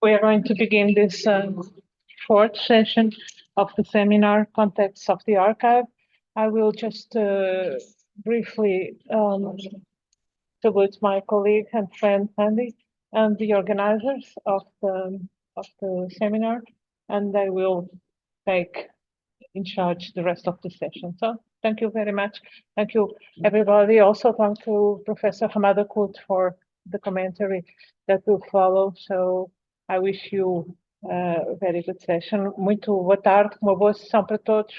We are going to begin this fourth session of the seminar, Context of the Archive. I will just briefly salute my colleague and friend Andy and the organizers of the seminar, and they will take in charge the rest of the session. So thank you very much. Thank you, everybody. Also, thank you, Professor Ramada Curto, for the commentary that will follow. So I wish you a very good session. Muito boa tarde, uma boa sessão para todos.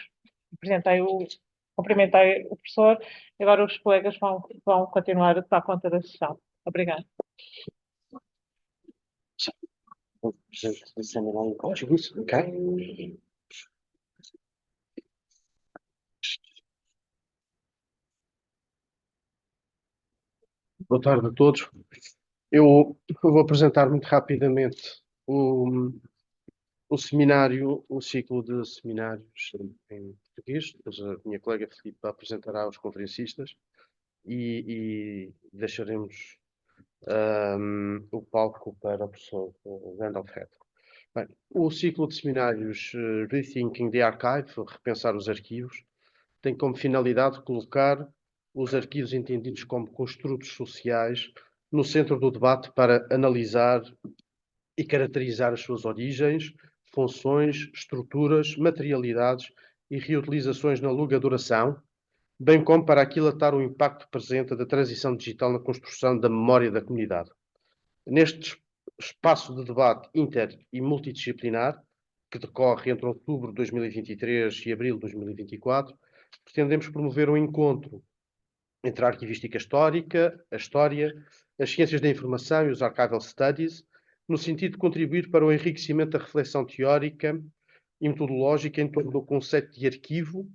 Cumprimentei o professor e agora os colegas vão continuar a tomar conta da sessão. Obrigada. Okay. Boa tarde a todos. Eu vou apresentar muito rapidamente o seminário, o ciclo de seminários em português. Depois a minha colega Filipe apresentará os conferencistas e deixaremos o palco para o professor Randolph Head. Bem, o ciclo de seminários Rethinking the Archive, Repensar os arquivos, tem como finalidade colocar os arquivos entendidos como construtos sociais no centro do debate para analisar e caracterizar as suas origens, funções, estruturas, materialidades e reutilizações na longa duração, bem como para aquilatar o impacto presente da transição digital na construção da memória da comunidade. Neste espaço de debate inter e multidisciplinar, que decorre entre outubro de 2023 e abril de 2024, pretendemos promover um encontro entre a arquivística histórica, a história, as ciências da informação e os archival studies, no sentido de contribuir para o enriquecimento da reflexão teórica e metodológica em torno do conceito de arquivo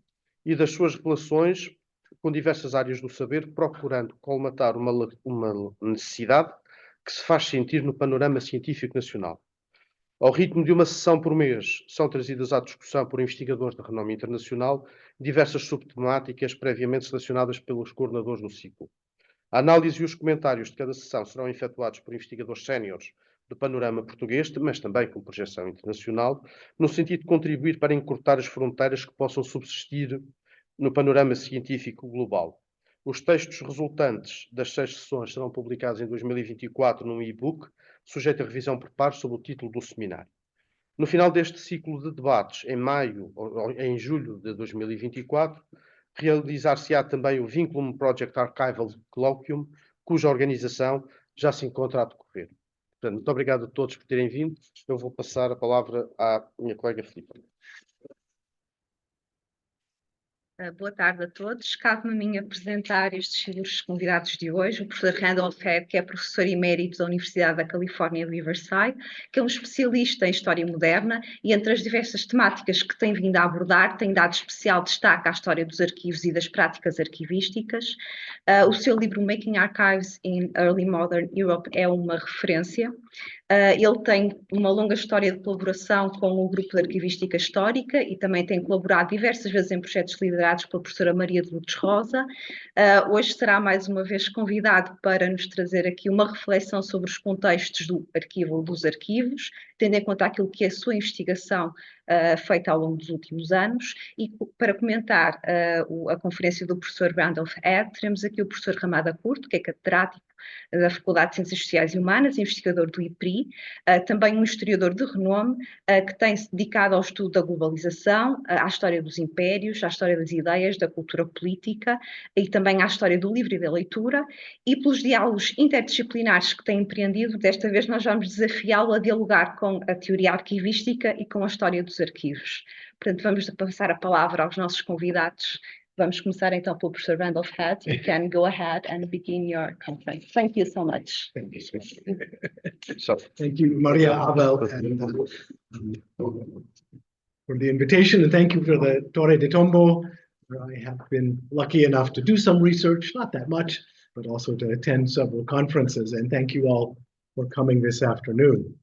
e das suas relações com diversas áreas do saber, procurando colmatar uma necessidade que se faz sentir no panorama científico nacional. Ao ritmo de uma sessão por mês, são trazidas à discussão por investigadores de renome internacional diversas subtemáticas previamente selecionadas pelos coordenadores do ciclo. A análise e os comentários de cada sessão serão efetuados por investigadores séniores do panorama português, mas também com projeção internacional, no sentido de contribuir para encurtar as fronteiras que possam subsistir no panorama científico global. Os textos resultantes das 6 sessões serão publicados em 2024 num e-book, sujeito a revisão por pares sob o título do seminário. No final deste ciclo de debates, em julho de 2024, realizar-se-á também o Vinculum Project Archival Colloquium, cuja organização já se encontra a decorrer. Portanto, muito obrigado a todos por terem vindo. Eu vou passar a palavra à minha colega Filipe. Boa tarde a todos. Cabe-me a mim apresentar estes ilustres convidados de hoje, o professor Randolph Head, que é professor emérito da Universidade da Califórnia, Riverside, que é um especialista em História Moderna e, entre as diversas temáticas que tem vindo a abordar, tem dado especial destaque à história dos arquivos e das práticas arquivísticas. O seu livro Making Archives in Early Modern Europe é uma referência. Ele tem uma longa história de colaboração com o Grupo de Arquivística Histórica e também tem colaborado diversas vezes em projetos liderados pela professora Maria de Lourdes Rosa. Hoje será mais uma vez convidado para nos trazer aqui uma reflexão sobre os contextos do arquivo ou dos arquivos, tendo em conta aquilo que é a sua investigação feita ao longo dos últimos anos. E para comentar a conferência do professor Randolph Head, teremos aqui o professor Ramada Curto, que é catedrático da Faculdade de Ciências Sociais e Humanas, investigador do IPRI, também um historiador de renome, que tem-se dedicado ao estudo da globalização, à história dos impérios, à história das ideias, da cultura política e também à história do livro e da leitura, e pelos diálogos interdisciplinares que tem empreendido. Desta vez nós vamos desafiá-lo a dialogar com a teoria arquivística e com a história dos arquivos. Portanto, vamos passar a palavra aos nossos convidados. Vamos começar então pelo professor Randolph Head. You can go ahead and begin your conference. Thank you so much. Thank you. Thank you, Maria Abel, for the invitation, and thank you for the Torre de Tombo. I have been lucky enough to do some research, not that much, but also to attend several conferences, and thank you all for coming this afternoon.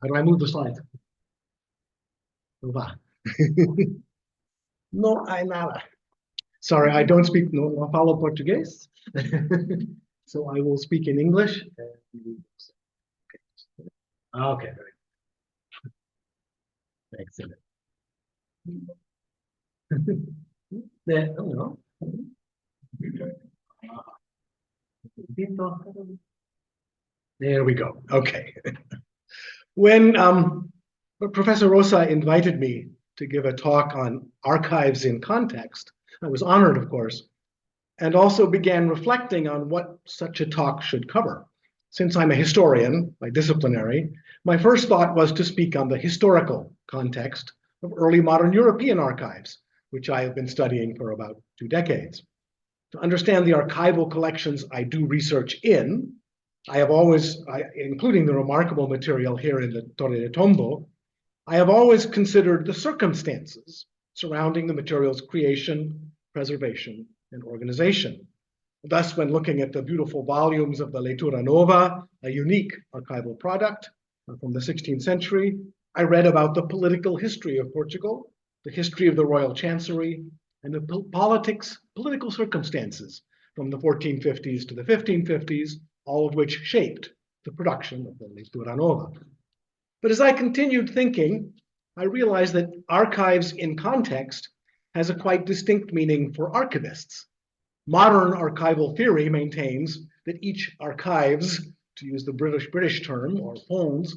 How do I move the slide? No hay nada. Sorry, I don't speak, no falo português. So I will speak in English. Okay, very good. Excellent. There we go. Okay. When Professor Rosa invited me to give a talk on archives in context, I was honored, of course, and also began reflecting on what such a talk should cover. Since I'm a historian by disciplinary, my first thought was to speak on the historical context of early modern European archives, which I have been studying for about 2 decades. To understand the archival collections I do research in, I have always, including the remarkable material here in the Torre de Tombo, I have always considered the circumstances surrounding the material's creation, preservation, and organization. Thus, when looking at the beautiful volumes of the Leitura Nova, a unique archival product from the 16th century, I read about the political history of Portugal, the history of the royal chancery, and the political circumstances from the 1450s to the 1550s, all of which shaped the production of the Leitura Nova. But as I continued thinking, I realized that archives in context has a quite distinct meaning for archivists. Modern archival theory maintains that each archives, to use the British term, or fonds,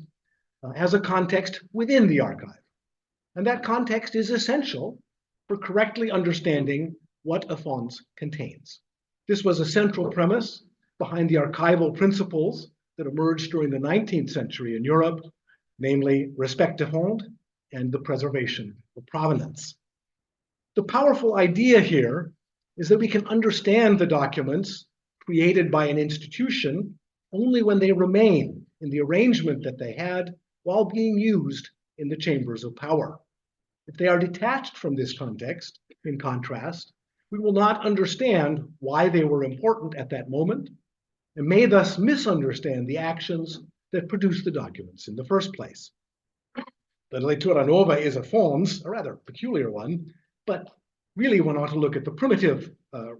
has a context within the archive. And that context is essential for correctly understanding what a fonds contains. This was a central premise behind the archival principles that emerged during the 19th century in Europe, namely respect de fond and the preservation of provenance. The powerful idea here is that we can understand the documents created by an institution only when they remain in the arrangement that they had while being used in the chambers of power. If they are detached from this context, in contrast, we will not understand why they were important at that moment and may thus misunderstand the actions that produced the documents in the first place. The Leitura Nova is a fonds, a rather peculiar one, but really one ought to look at the primitive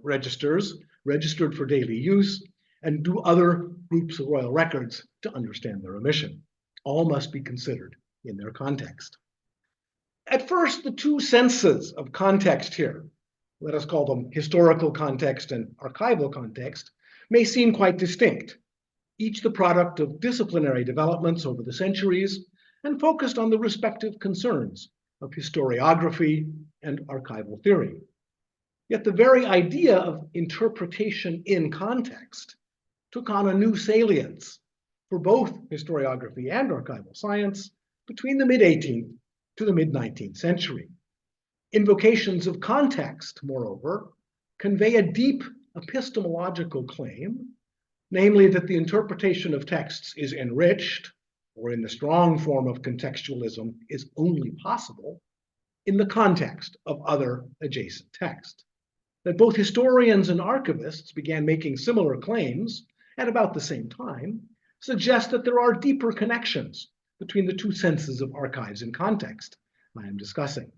registers, registered for daily use, and do other groups of royal records to understand their omission. All must be considered in their context. At first, the two senses of context here, let us call them historical context and archival context, may seem quite distinct, each the product of disciplinary developments over the centuries and focused on the respective concerns of historiography and archival theory. Yet the very idea of interpretation in context took on a new salience for both historiography and archival science between the mid-18th to the mid-19th century. Invocations of context, moreover, convey a deep epistemological claim, namely that the interpretation of texts is enriched, or in the strong form of contextualism is only possible, in the context of other adjacent text. That both historians and archivists began making similar claims at about the same time suggests that there are deeper connections between the two senses of archives in context I am discussing.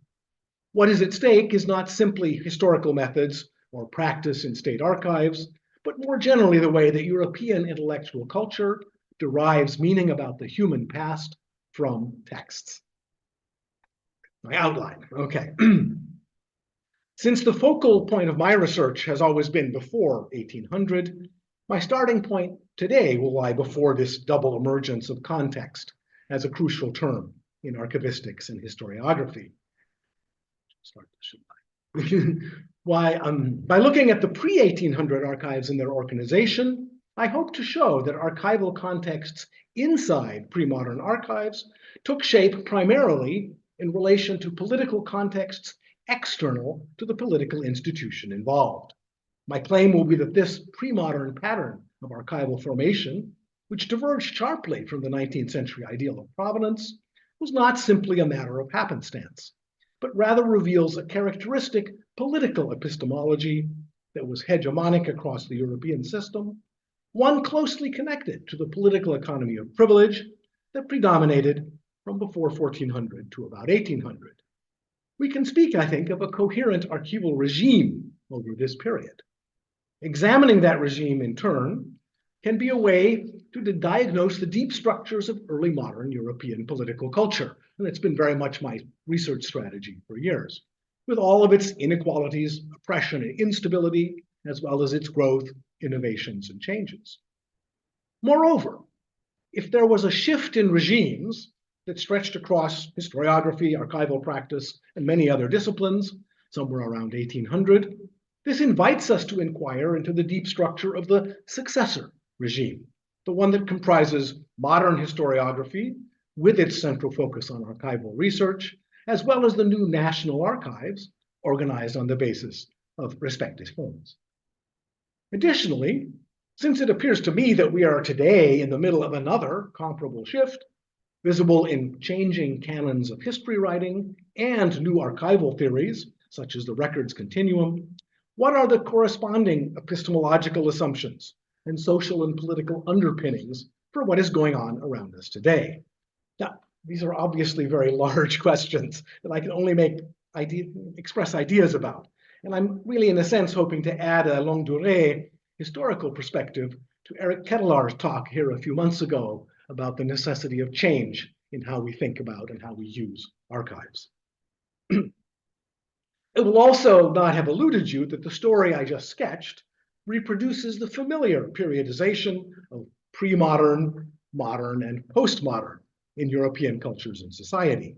What is at stake is not simply historical methods or practice in state archives, but more generally the way that European intellectual culture derives meaning about the human past from texts. My outline, okay. Since the focal point of my research has always been before 1800, my starting point today will lie before this double emergence of context as a crucial term in archivistics and historiography. By looking at the pre-1800 archives and their organization, I hope to show that archival contexts inside pre-modern archives took shape primarily in relation to political contexts external to the political institution involved. My claim will be that this pre-modern pattern of archival formation, which diverged sharply from the 19th century ideal of provenance, was not simply a matter of happenstance, but rather reveals a characteristic political epistemology that was hegemonic across the European system, one closely connected to the political economy of privilege that predominated from before 1400 to about 1800. We can speak, I think, of a coherent archival regime over this period. Examining that regime in turn can be a way to diagnose the deep structures of early modern European political culture. And it's been very much my research strategy for years, with all of its inequalities, oppression, and instability, as well as its growth, innovations, and changes. Moreover, if there was a shift in regimes that stretched across historiography, archival practice, and many other disciplines, somewhere around 1800, this invites us to inquire into the deep structure of the successor regime, the one that comprises modern historiography with its central focus on archival research, as well as the new national archives organized on the basis of respective funds. Additionally, since it appears to me that we are today in the middle of another comparable shift, visible in changing canons of history writing and new archival theories, such as the records continuum, what are the corresponding epistemological assumptions and social and political underpinnings for what is going on around us today? Now, these are obviously very large questions that I can only express ideas about. And I'm really, in a sense, hoping to add a longue durée historical perspective to Eric Kettler's talk here a few months ago about the necessity of change in how we think about and how we use archives. It will also not have eluded you that the story I just sketched reproduces the familiar periodization of pre-modern, modern, and postmodern in European cultures and society.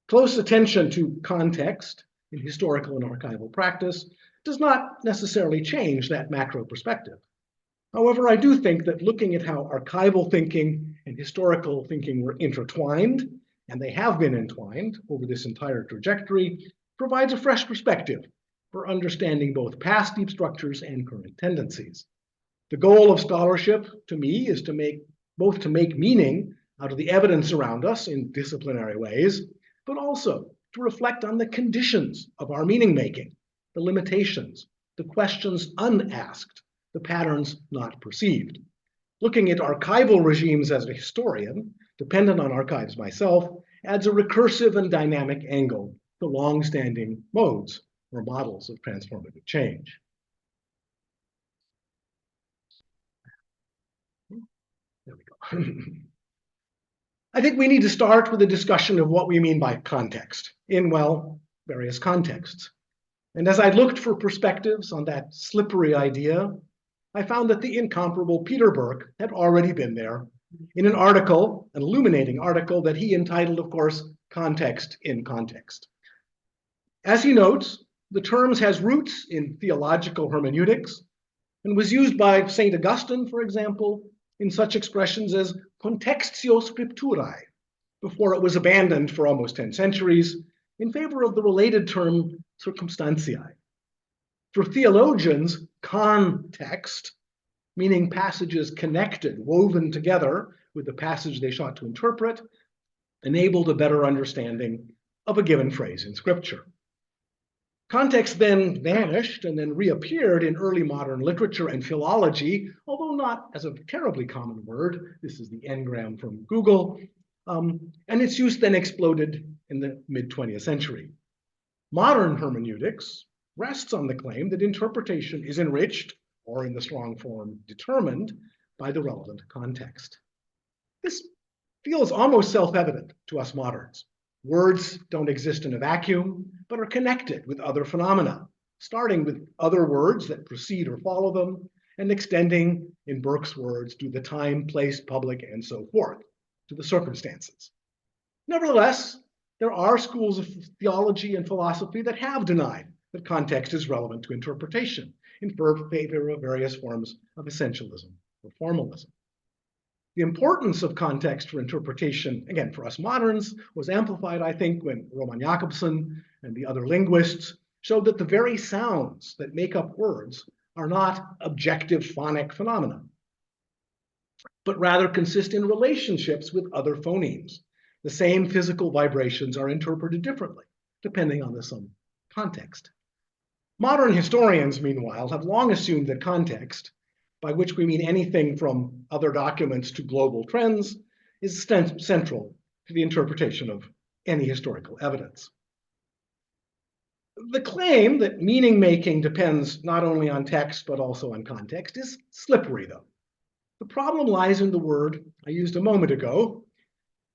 Close attention to context in historical and archival practice does not necessarily change that macro perspective. However, I do think that looking at how archival thinking and historical thinking were intertwined, and they have been entwined over this entire trajectory, provides a fresh perspective for understanding both past deep structures and current tendencies. The goal of scholarship, to me, is to make meaning out of the evidence around us in disciplinary ways, but also to reflect on the conditions of our meaning making, the limitations, the questions unasked, the patterns not perceived. Looking at archival regimes as a historian, dependent on archives myself, adds a recursive and dynamic angle to long-standing modes or models of transformative change. There we go. I think we need to start with a discussion of what we mean by context in, well, various contexts. And as I looked for perspectives on that slippery idea, I found that the incomparable Peter Burke had already been there in an article, an illuminating article that he entitled, of course, Context in Context. As he notes, the term has roots in theological hermeneutics and was used by St. Augustine, for example, in such expressions as contextio scripturae, before it was abandoned for almost 10 centuries in favor of the related term circumstantiae. For theologians, context, meaning passages connected, woven together with the passage they sought to interpret, enabled a better understanding of a given phrase in Scripture. Context then vanished and then reappeared in early modern literature and philology, although not as a terribly common word. This is the engram from Google. And its use then exploded in the mid-20th century. Modern hermeneutics rests on the claim that interpretation is enriched, or in the strong form, determined by the relevant context. This feels almost self-evident to us moderns. Words don't exist in a vacuum, but are connected with other phenomena, starting with other words that precede or follow them, and extending, in Burke's words, to the time, place, public, and so forth, to the circumstances. Nevertheless, there are schools of theology and philosophy that have denied that context is relevant to interpretation in favor of various forms of essentialism or formalism. The importance of context for interpretation, again, for us moderns, was amplified, I think, when Roman Jakobson and the other linguists showed that the very sounds that make up words are not objective phonic phenomena, but rather consist in relationships with other phonemes. The same physical vibrations are interpreted differently, depending on the context. Modern historians, meanwhile, have long assumed that context, by which we mean anything from other documents to global trends, is central to the interpretation of any historical evidence. The claim that meaning making depends not only on text but also on context is slippery, though. The problem lies in the word I used a moment ago.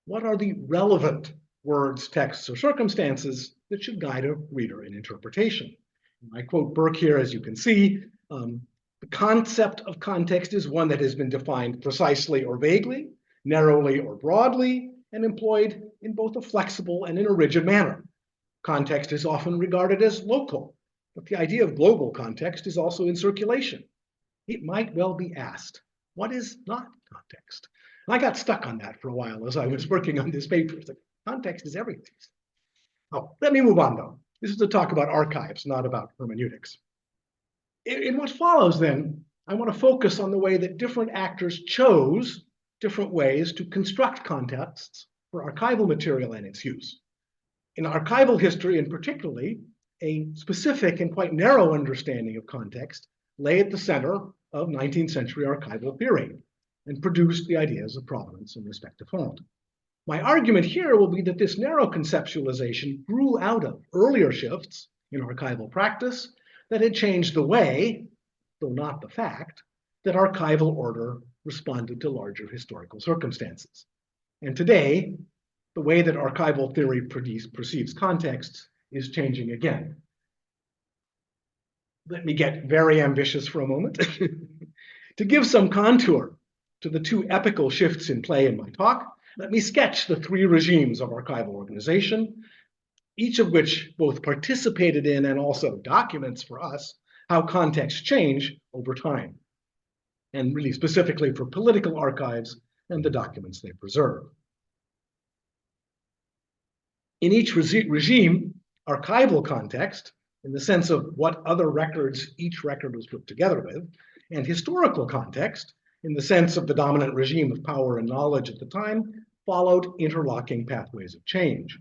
What are the relevant words, texts, or circumstances that should guide a reader in interpretation? I quote Burke here, as you can see. The concept of context is one that has been defined precisely or vaguely, narrowly or broadly, and employed in both a flexible and in a rigid manner. Context is often regarded as local, but the idea of global context is also in circulation. It might well be asked, what is not context? And I got stuck on that for a while as I was working on this paper. Context is everything. Oh, let me move on, though. This is to talk about archives, not about hermeneutics. In what follows, then, I want to focus on the way that different actors chose different ways to construct contexts for archival material and its use. In archival history, and particularly, a specific and quite narrow understanding of context lay at the center of 19th century archival theory and produced the ideas of provenance and respect to font. My argument here will be that this narrow conceptualization grew out of earlier shifts in archival practice that had changed the way, though not the fact, that archival order responded to larger historical circumstances. And today, the way that archival theory perceives contexts is changing again. Let me get very ambitious for a moment. To give some contour to the two epical shifts in play in my talk, let me sketch the three regimes of archival organization, each of which both participated in and also documents for us how contexts change over time, and really specifically for political archives and the documents they preserve. In each regime, archival context, in the sense of what other records each record was put together with, and historical context, in the sense of the dominant regime of power and knowledge at the time, followed interlocking pathways of change.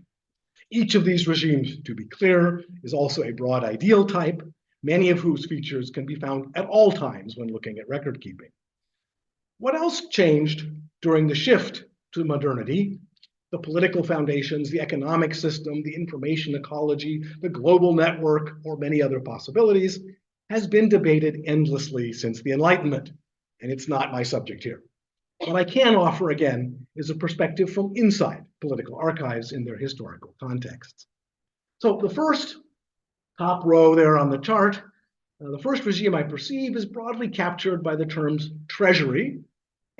Each of these regimes, to be clear, is also a broad ideal type, many of whose features can be found at all times when looking at record keeping. What else changed during the shift to modernity? The political foundations, the economic system, the information ecology, the global network, or many other possibilities, has been debated endlessly since the Enlightenment, and it's not my subject here. What I can offer, again, is a perspective from inside political archives in their historical contexts. So the first top row there on the chart, the first regime I perceive is broadly captured by the terms treasury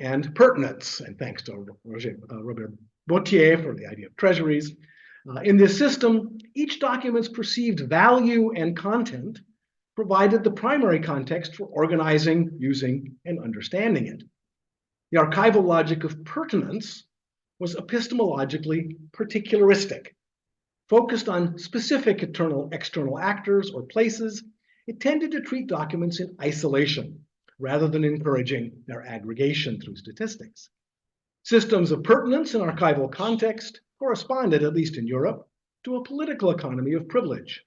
and pertinence, and thanks to Robert Bautier for the idea of treasuries. In this system, each document's perceived value and content provided the primary context for organizing, using, and understanding it. The archival logic of pertinence was epistemologically particularistic. Focused on specific external actors or places, it tended to treat documents in isolation rather than encouraging their aggregation through statistics. Systems of pertinence in archival context corresponded, at least in Europe, to a political economy of privilege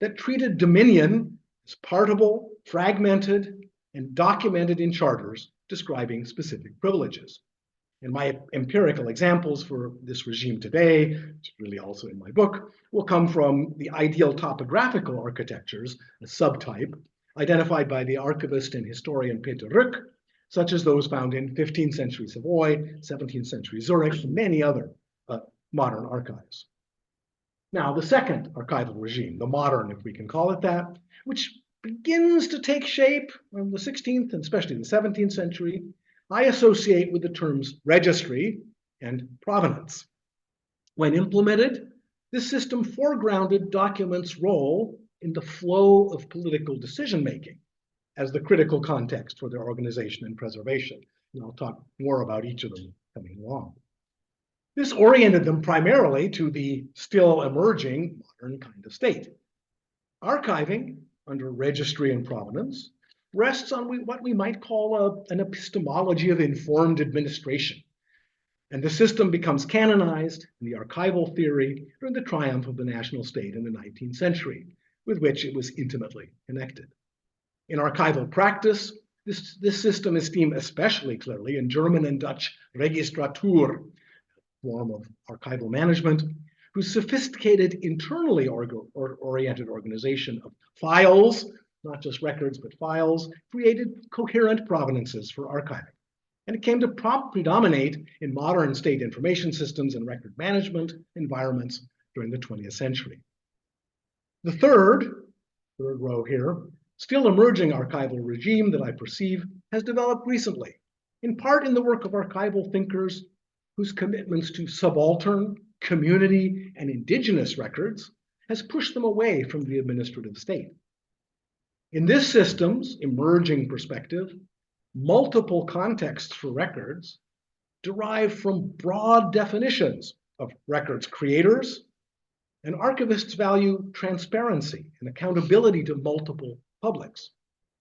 that treated dominion as partable, fragmented, and documented in charters describing specific privileges. And my empirical examples for this regime today, which is really also in my book, will come from the ideal topographical architectures, a subtype, identified by the archivist and historian Peter Rück, such as those found in 15th century Savoy, 17th century Zurich, and many other modern archives. Now, the second archival regime, the modern, if we can call it that, which begins to take shape in the 16th and especially the 17th century, I associate with the terms registry and provenance. When implemented, this system foregrounded documents' role in the flow of political decision-making as the critical context for their organization and preservation. And I'll talk more about each of them coming along. This oriented them primarily to the still emerging modern kind of state. Archiving, under registry and provenance, rests on what we might call an epistemology of informed administration. And the system becomes canonized in the archival theory during the triumph of the national state in the 19th century, with which it was intimately connected. In archival practice, this system is seen especially clearly in German and Dutch Registratur, form of archival management, whose sophisticated internally oriented organization of files, not just records, but files, created coherent provenances for archiving. And it came to predominate in modern state information systems and record management environments during the 20th century. The third row here, still emerging archival regime that I perceive has developed recently, in part in the work of archival thinkers whose commitments to subaltern, community, and indigenous records has pushed them away from the administrative state. In this system's emerging perspective, multiple contexts for records derive from broad definitions of records creators, and archivists value transparency and accountability to multiple publics,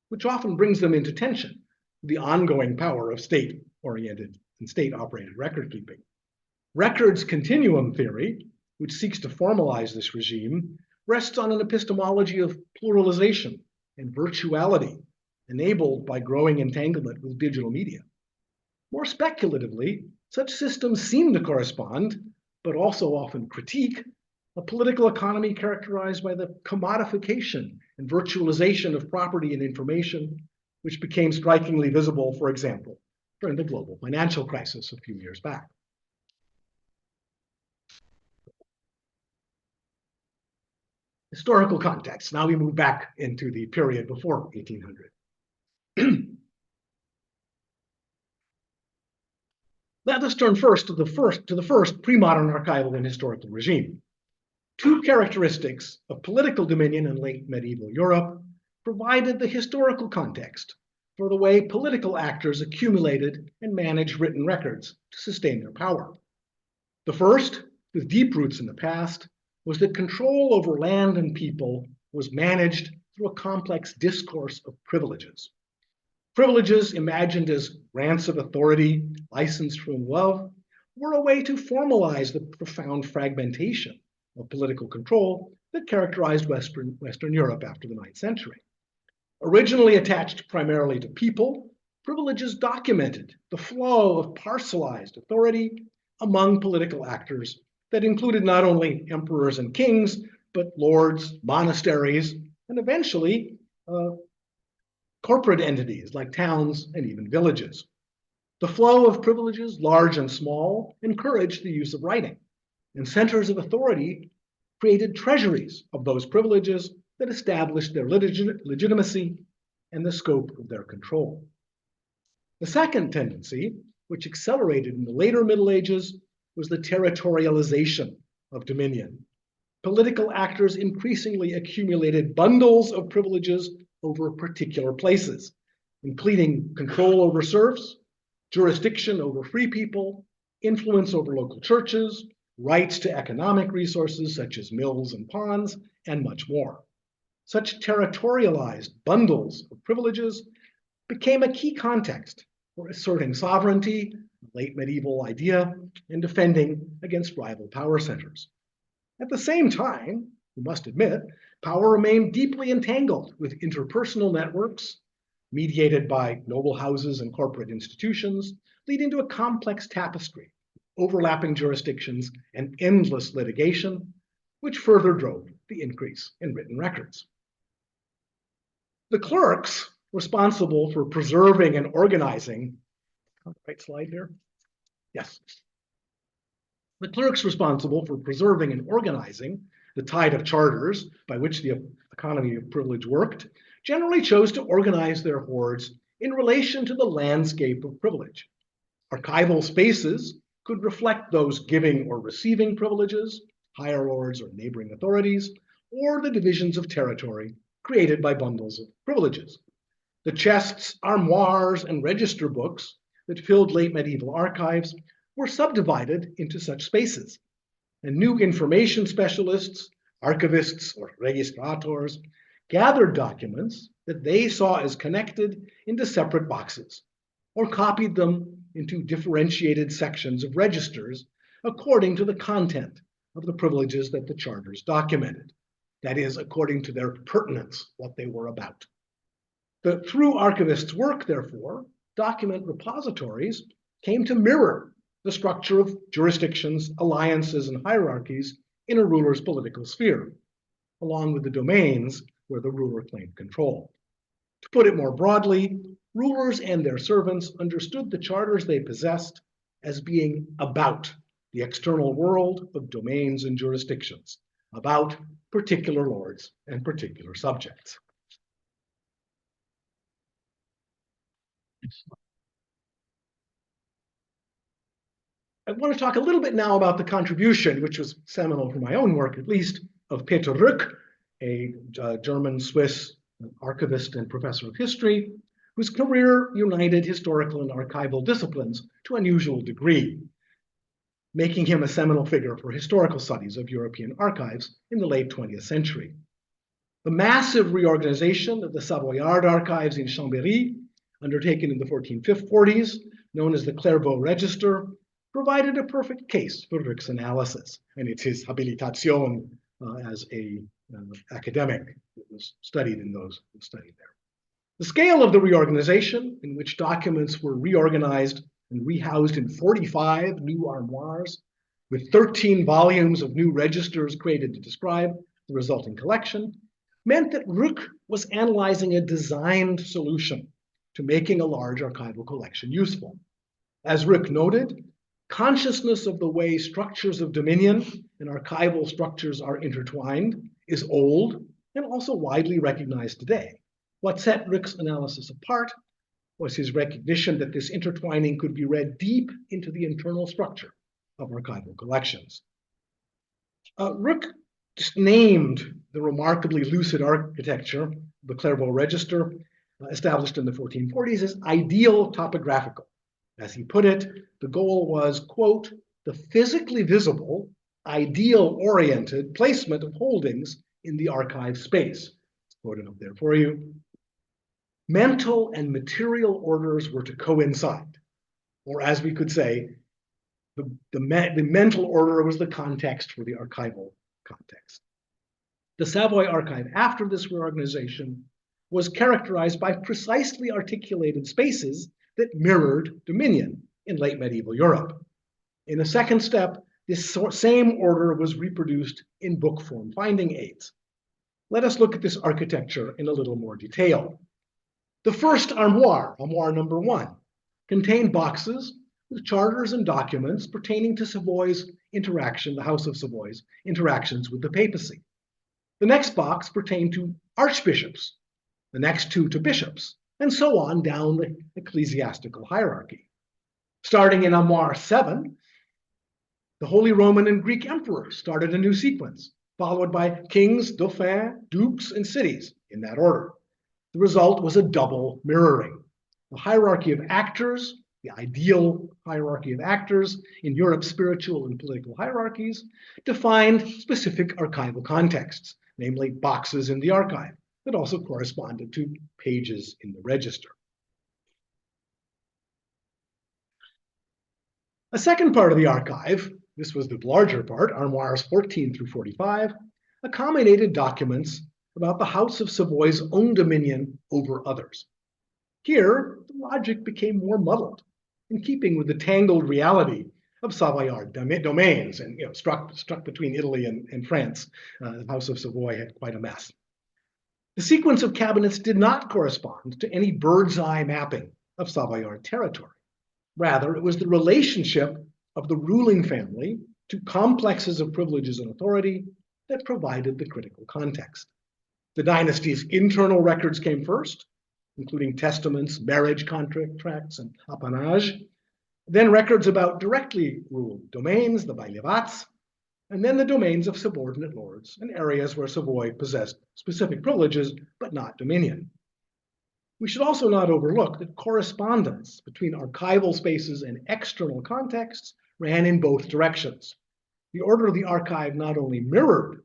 which often brings them into tension with the ongoing power of state-oriented and state-operated record keeping. Records continuum theory, which seeks to formalize this regime, rests on an epistemology of pluralization and virtuality, enabled by growing entanglement with digital media. More speculatively, such systems seem to correspond, but also often critique, a political economy characterized by the commodification and virtualization of property and information, which became strikingly visible, for example, during the global financial crisis a few years back. Historical context. Now we move back into the period before 1800. Let us turn first to the first pre-modern archival and historical regime. Two characteristics of political dominion in late medieval Europe provided the historical context for the way political actors accumulated and managed written records to sustain their power. The first, with deep roots in the past, was that control over land and people was managed through a complex discourse of privileges. Privileges imagined as grants of authority, licensed from above, were a way to formalize the profound fragmentation of political control that characterized Western Europe after the 9th century. Originally attached primarily to people, privileges documented the flow of parcelized authority among political actors that included not only emperors and kings, but lords, monasteries, and eventually corporate entities like towns and even villages. The flow of privileges, large and small, encouraged the use of writing, and centers of authority created treasuries of those privileges that established their legitimacy and the scope of their control. The second tendency, which accelerated in the later Middle Ages, was the territorialization of dominion. Political actors increasingly accumulated bundles of privileges over particular places, including control over serfs, jurisdiction over free people, influence over local churches, rights to economic resources such as mills and ponds, and much more. Such territorialized bundles of privileges became a key context for asserting sovereignty, a late medieval idea, and defending against rival power centers. At the same time, we must admit, power remained deeply entangled with interpersonal networks, mediated by noble houses and corporate institutions, leading to a complex tapestry, overlapping jurisdictions, and endless litigation, which further drove the increase in written records. The clerks responsible for preserving and organizing, right slide here? Yes. The clerks responsible for preserving and organizing the tide of charters by which the economy of privilege worked generally chose to organize their hoards in relation to the landscape of privilege. Archival spaces could reflect those giving or receiving privileges, higher lords or neighboring authorities, or the divisions of territory created by bundles of privileges. The chests, armoires, and register books that filled late medieval archives were subdivided into such spaces, and new information specialists, archivists, or registrators gathered documents that they saw as connected into separate boxes, or copied them into differentiated sections of registers according to the content of the privileges that the charters documented. That is, according to their pertinence, what they were about. Through archivists' work, therefore, document repositories came to mirror the structure of jurisdictions, alliances, and hierarchies in a ruler's political sphere, along with the domains where the ruler claimed control. To put it more broadly, rulers and their servants understood the charters they possessed as being about the external world of domains and jurisdictions, about particular lords and particular subjects. I want to talk a little bit now about the contribution, which was seminal for my own work at least, of Peter Rück, a German-Swiss archivist and professor of history, whose career united historical and archival disciplines to an unusual degree, making him a seminal figure for historical studies of European archives in the late 20th century. The massive reorganization of the Savoyard archives in Chambéry, undertaken in the 1440s, known as the Clairvaux Register, provided a perfect case for Rück's analysis, and it's his habilitation as a academic that was studied in those who studied there. The scale of the reorganization, in which documents were reorganized and rehoused in 45 new armoires, with 13 volumes of new registers created to describe the resulting collection, meant that Rück was analyzing a designed solution to making a large archival collection useful. As Rück noted, consciousness of the way structures of dominion and archival structures are intertwined is old and also widely recognized today. What set Rück's analysis apart was his recognition that this intertwining could be read deep into the internal structure of archival collections. Rück just named the remarkably lucid architecture of the Clairvaux Register, established in the 1440s, as ideal topographical. As he put it, the goal was, quote, the physically visible, ideal-oriented placement of holdings in the archive space. It's quoted up there for you. Mental and material orders were to coincide, or as we could say, the mental order was the context for the archival context. The Savoy archive after this reorganization was characterized by precisely articulated spaces that mirrored dominion in late medieval Europe. In a second step, this same order was reproduced in book form finding aids. Let us look at this architecture in a little more detail. The first armoire, armoire number 1, contained boxes with charters and documents pertaining to Savoy's interaction, the House of Savoy's interactions with the papacy. The next box pertained to archbishops, the next 2 to bishops, and so on down the ecclesiastical hierarchy. Starting in armoire 7, the Holy Roman and Greek emperors started a new sequence, followed by kings, dauphins, dukes, and cities in that order. The result was a double mirroring. The hierarchy of actors, the ideal hierarchy of actors in Europe's spiritual and political hierarchies, defined specific archival contexts, namely boxes in the archive, that also corresponded to pages in the register. A second part of the archive, this was the larger part, armoires 14 through 45, accommodated documents about the House of Savoy's own dominion over others. Here, the logic became more muddled, in keeping with the tangled reality of Savoyard domains, and struck between Italy and France. The House of Savoy had quite a mess. The sequence of cabinets did not correspond to any bird's eye mapping of Savoyard territory. Rather, it was the relationship of the ruling family to complexes of privileges and authority that provided the critical context. The dynasty's internal records came first, including testaments, marriage contracts, and appanage, then records about directly ruled domains, the bailievats, and then the domains of subordinate lords and areas where Savoy possessed specific privileges, but not dominion. We should also not overlook that correspondence between archival spaces and external contexts ran in both directions. The order of the archive not only mirrored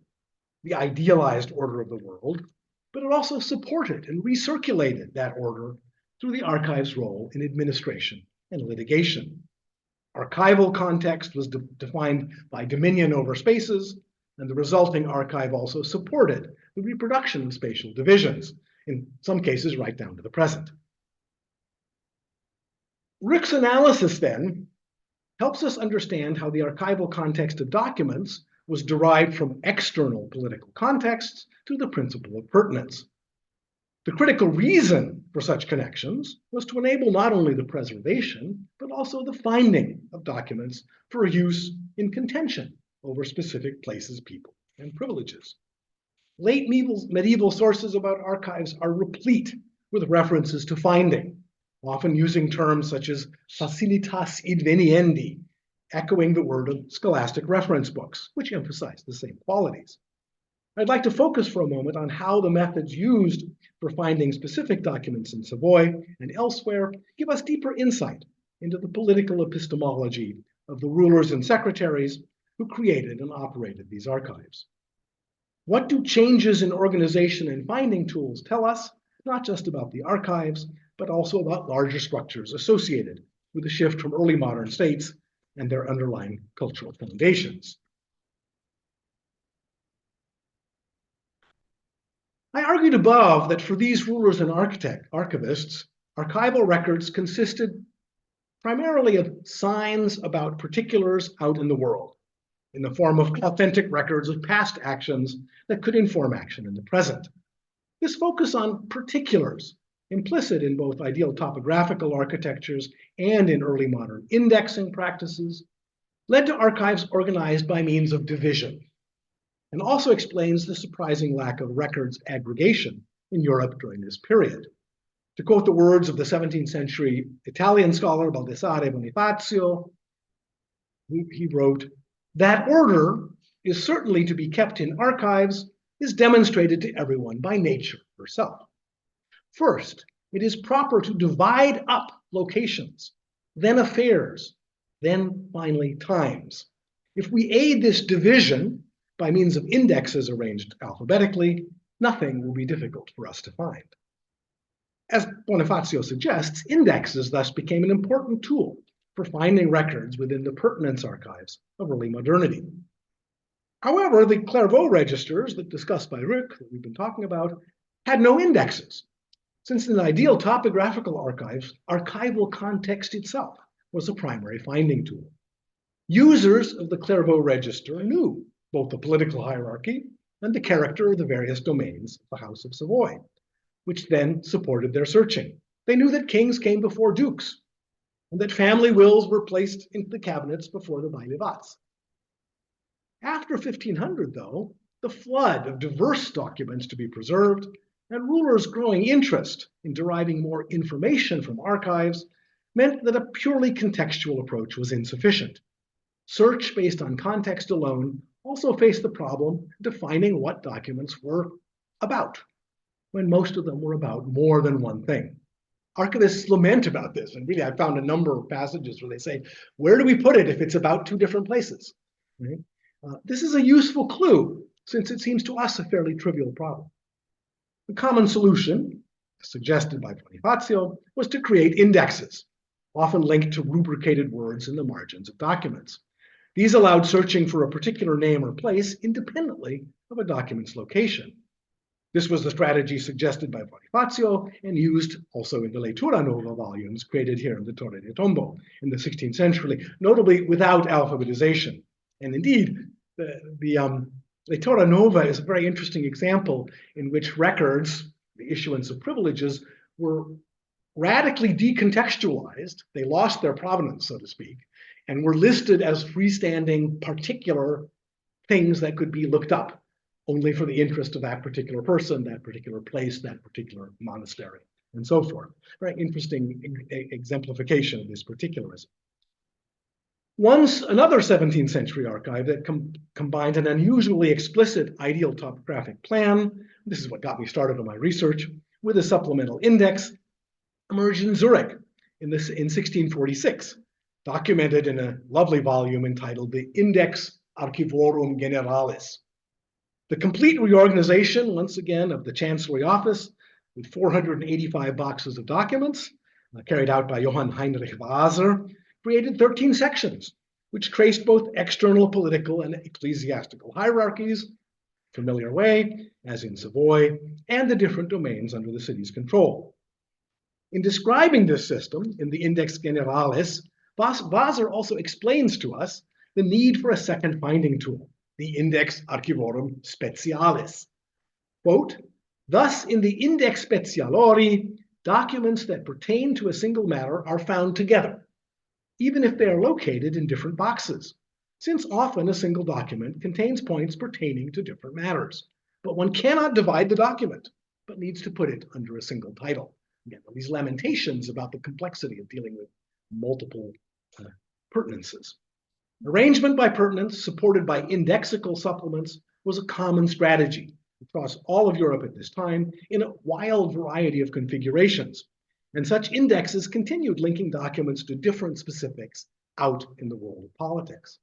the idealized order of the world, but it also supported and recirculated that order through the archive's role in administration and litigation. Archival context was defined by dominion over spaces, and the resulting archive also supported the reproduction of spatial divisions, in some cases right down to the present. Rück's analysis then helps us understand how the archival context of documents was derived from external political contexts through the principle of pertinence. The critical reason for such connections was to enable not only the preservation, but also the finding of documents for use in contention over specific places, people, and privileges. Late medieval sources about archives are replete with references to finding, often using terms such as facilitas adveniendi, echoing the word of scholastic reference books, which emphasize the same qualities. I'd like to focus for a moment on how the methods used for finding specific documents in Savoy and elsewhere give us deeper insight into the political epistemology of the rulers and secretaries who created and operated these archives. What do changes in organization and finding tools tell us, not just about the archives, but also about larger structures associated with the shift from early modern states and their underlying cultural foundations? I argued above that for these rulers and archivists, archival records consisted primarily of signs about particulars out in the world, in the form of authentic records of past actions that could inform action in the present. This focus on particulars, implicit in both ideal topographical architectures and in early modern indexing practices, led to archives organized by means of division, and also explains the surprising lack of records aggregation in Europe during this period. To quote the words of the 17th century Italian scholar Baldassare Bonifacio, he wrote, "That order is certainly to be kept in archives is demonstrated to everyone by nature herself. First, it is proper to divide up locations, then affairs, then finally times. If we aid this division by means of indexes arranged alphabetically, nothing will be difficult for us to find." As Bonifacio suggests, indexes thus became an important tool for finding records within the pertinence archives of early modernity. However, the Clairvaux registers that discussed by Rick, that we've been talking about, had no indexes. Since in ideal topographical archives, archival context itself was a primary finding tool. Users of the Clairvaux register knew both the political hierarchy and the character of the various domains of the House of Savoy, which then supported their searching. They knew that kings came before dukes, and that family wills were placed into the cabinets before the bailivats. After 1500, though, the flood of diverse documents to be preserved and rulers' growing interest in deriving more information from archives meant that a purely contextual approach was insufficient. Search based on context alone also faced the problem of defining what documents were about, when most of them were about more than one thing. Archivists lament about this, and really I found a number of passages where they say, where do we put it if it's about two different places? Right? This is a useful clue, since it seems to us a fairly trivial problem. The common solution, suggested by Bonifacio, was to create indexes, often linked to rubricated words in the margins of documents. These allowed searching for a particular name or place independently of a document's location. This was the strategy suggested by Bonifacio and used also in the Lettura Nova volumes created here in the Torre de Tombo in the 16th century, notably without alphabetization. And indeed, the Lettura Nova is a very interesting example in which records, the issuance of privileges, were radically decontextualized. They lost their provenance, so to speak, and were listed as freestanding particular things that could be looked up only for the interest of that particular person, that particular place, that particular monastery, and so forth. Very interesting exemplification of this particularism. Another 17th century archive that combined an unusually explicit ideal topographic plan, this is what got me started on my research, with a supplemental index, emerged in Zurich in 1646, documented in a lovely volume entitled the Index Archivorum Generalis. The complete reorganization, once again, of the Chancellery Office with 485 boxes of documents, carried out by Johann Heinrich Waser, created 13 sections, which traced both external political and ecclesiastical hierarchies, familiar way, as in Savoy, and the different domains under the city's control. In describing this system in the Index Generalis, Waser also explains to us the need for a second finding tool, the Index Archivorum Specialis. Quote, thus in the Index Specialori, documents that pertain to a single matter are found together, even if they are located in different boxes, since often a single document contains points pertaining to different matters. But one cannot divide the document, but needs to put it under a single title. Again, these lamentations about the complexity of dealing with multiple pertinences. Arrangement by pertinence, supported by indexical supplements, was a common strategy across all of Europe at this time in a wild variety of configurations. And such indexes continued linking documents to different specifics out in the world of politics.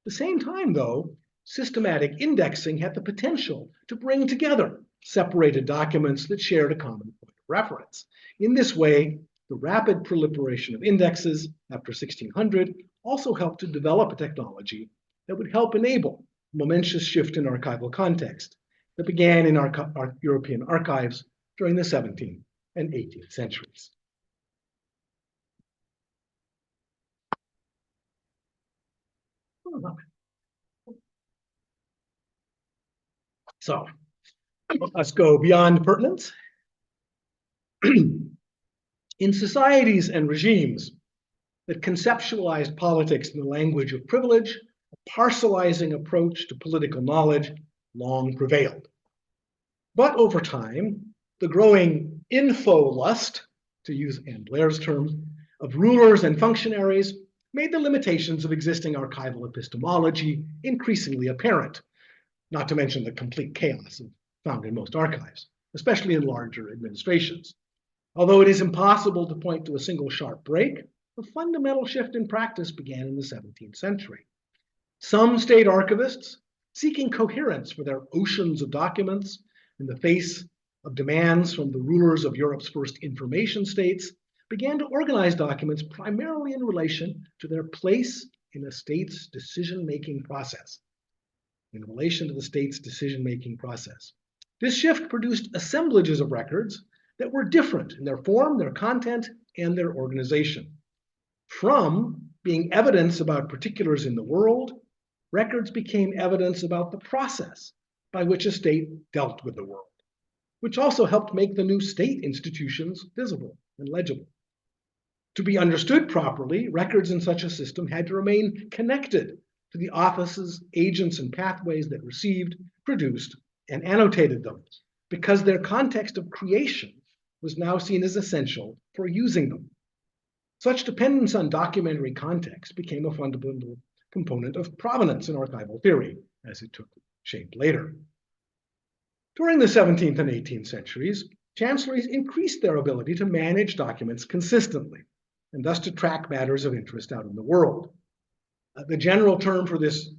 At the same time, though, systematic indexing had the potential to bring together separated documents that shared a common point of reference. In this way, the rapid proliferation of indexes after 1600 also helped to develop a technology that would help enable a momentous shift in archival context that began in our European archives during the 17th and 18th centuries. So let's go beyond pertinence. In societies and regimes that conceptualized politics in the language of privilege, a parcelizing approach to political knowledge long prevailed. But over time, the growing info lust, to use Anne Blair's term, of rulers and functionaries made the limitations of existing archival epistemology increasingly apparent, not to mention the complete chaos found in most archives, especially in larger administrations. Although it is impossible to point to a single sharp break, a fundamental shift in practice began in the 17th century. Some state archivists, seeking coherence for their oceans of documents in the face of demands from the rulers of Europe's first information states, began to organize documents primarily in relation to their place in a state's decision-making process. In relation to the state's decision-making process. This shift produced assemblages of records that were different in their form, their content, and their organization. From being evidence about particulars in the world, records became evidence about the process by which a state dealt with the world, which also helped make the new state institutions visible and legible. To be understood properly, records in such a system had to remain connected to the offices, agents, and pathways that received, produced, and annotated them, because their context of creation was now seen as essential for using them. Such dependence on documentary context became a fundamental component of provenance in archival theory, as it took shape later. During the 17th and 18th centuries, chancelleries increased their ability to manage documents consistently, and thus to track matters of interest out in the world. The general term for this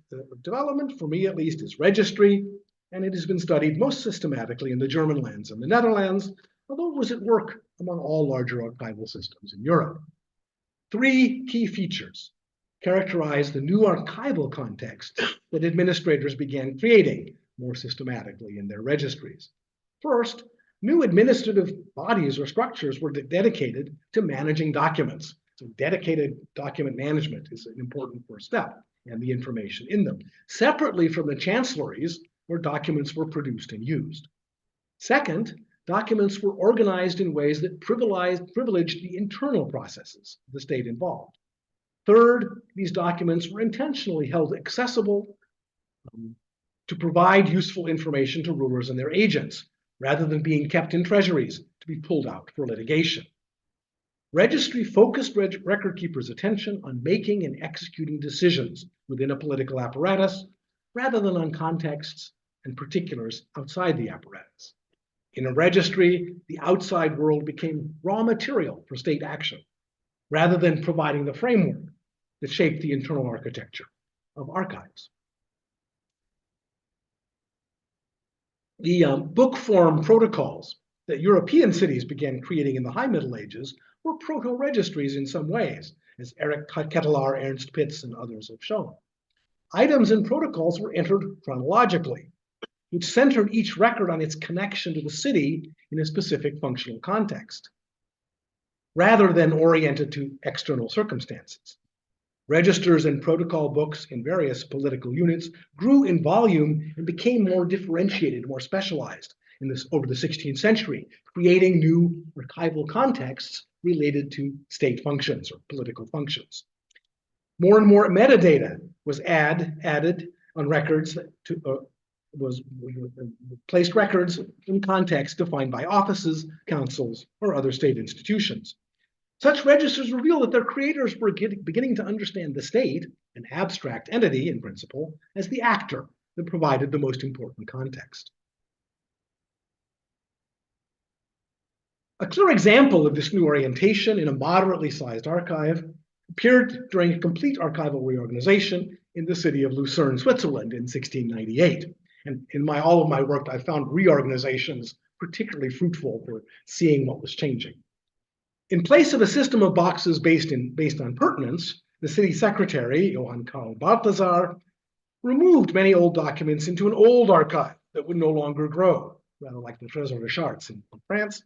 development, for me at least, is registry, and it has been studied most systematically in the German lands and the Netherlands, although it was at work among all larger archival systems in Europe. Three key features characterize the new archival context that administrators began creating more systematically in their registries. First, new administrative bodies or structures were dedicated to managing documents. So dedicated document management is an important first step, and the information in them, separately from the chancelleries where documents were produced and used. Second, documents were organized in ways that privileged the internal processes of the state involved. Third, these documents were intentionally held accessible to provide useful information to rulers and their agents, rather than being kept in treasuries to be pulled out for litigation. Registry focused record keepers' attention on making and executing decisions within a political apparatus, rather than on contexts and particulars outside the apparatus. In a registry, the outside world became raw material for state action, rather than providing the framework that shaped the internal architecture of archives. The book form protocols that European cities began creating in the High Middle Ages were proto-registries in some ways, as Eric Ketelaar, Ernst Pitz, and others have shown. Items and protocols were entered chronologically, which centered each record on its connection to the city in a specific functional context, rather than oriented to external circumstances. Registers and protocol books in various political units grew in volume and became more differentiated, more specialized over the 16th century, creating new archival contexts related to state functions or political functions. More and more metadata was added on records placed records in context defined by offices, councils, or other state institutions. Such registers reveal that their creators were beginning to understand the state, an abstract entity in principle, as the actor that provided the most important context. A clear example of this new orientation in a moderately sized archive appeared during a complete archival reorganization in the city of Lucerne, Switzerland in 1698. And in all of my work, I found reorganizations particularly fruitful for seeing what was changing. In place of a system of boxes based on pertinence, the city secretary, Johann Karl Balthasar, removed many old documents into an old archive that would no longer grow, rather like the Trésor des Chartes in France,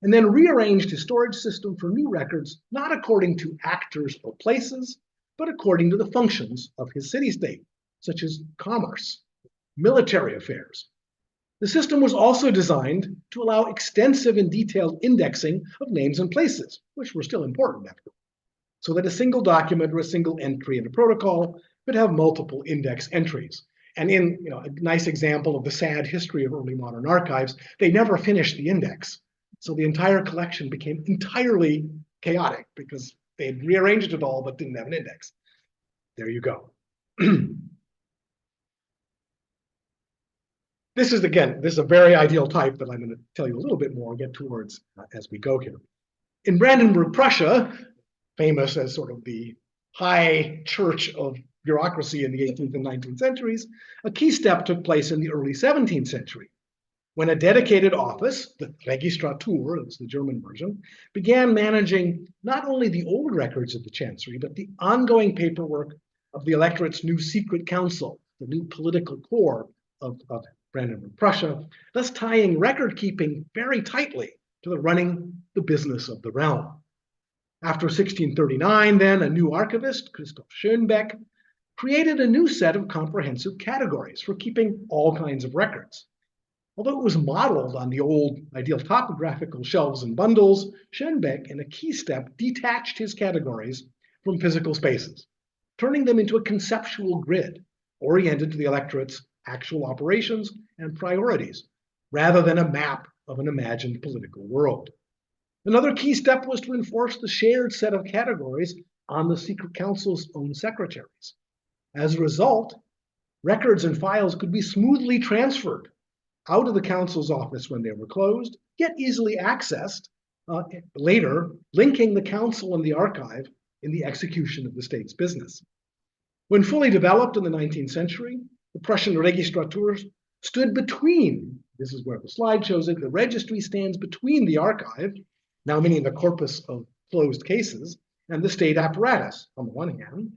and then rearranged his storage system for new records, not according to actors or places, but according to the functions of his city-state, such as commerce, military affairs. The system was also designed to allow extensive and detailed indexing of names and places, which were still important after all, so that a single document or a single entry in a protocol could have multiple index entries. And in a nice example of the sad history of early modern archives, they never finished the index. So the entire collection became entirely chaotic because they had rearranged it all but didn't have an index. There you go. This is a very ideal type that I'm going to tell you a little bit more and get towards as we go here. In Brandenburg, Prussia, famous as sort of the high church of bureaucracy in the 18th and 19th centuries, a key step took place in the early 17th century, when a dedicated office, the Registratur, that's the German version, began managing not only the old records of the chancery, but the ongoing paperwork of the electorate's new secret council, the new political core of Brandenburg, Prussia, thus tying record keeping very tightly to the business of the realm. After 1639, then, a new archivist, Christoph Schönbeck, created a new set of comprehensive categories for keeping all kinds of records. Although it was modeled on the old ideal topographical shelves and bundles, Schönbeck, in a key step, detached his categories from physical spaces, turning them into a conceptual grid oriented to the electorate's actual operations and priorities, rather than a map of an imagined political world. Another key step was to enforce the shared set of categories on the secret council's own secretaries. As a result, records and files could be smoothly transferred out of the council's office when they were closed, yet easily accessed later, linking the council and the archive in the execution of the state's business. When fully developed in the 19th century, the Prussian Registratur stood between, this is where the slide shows it, the registry stands between the archive, now meaning the corpus of closed cases, and the state apparatus, on the one hand,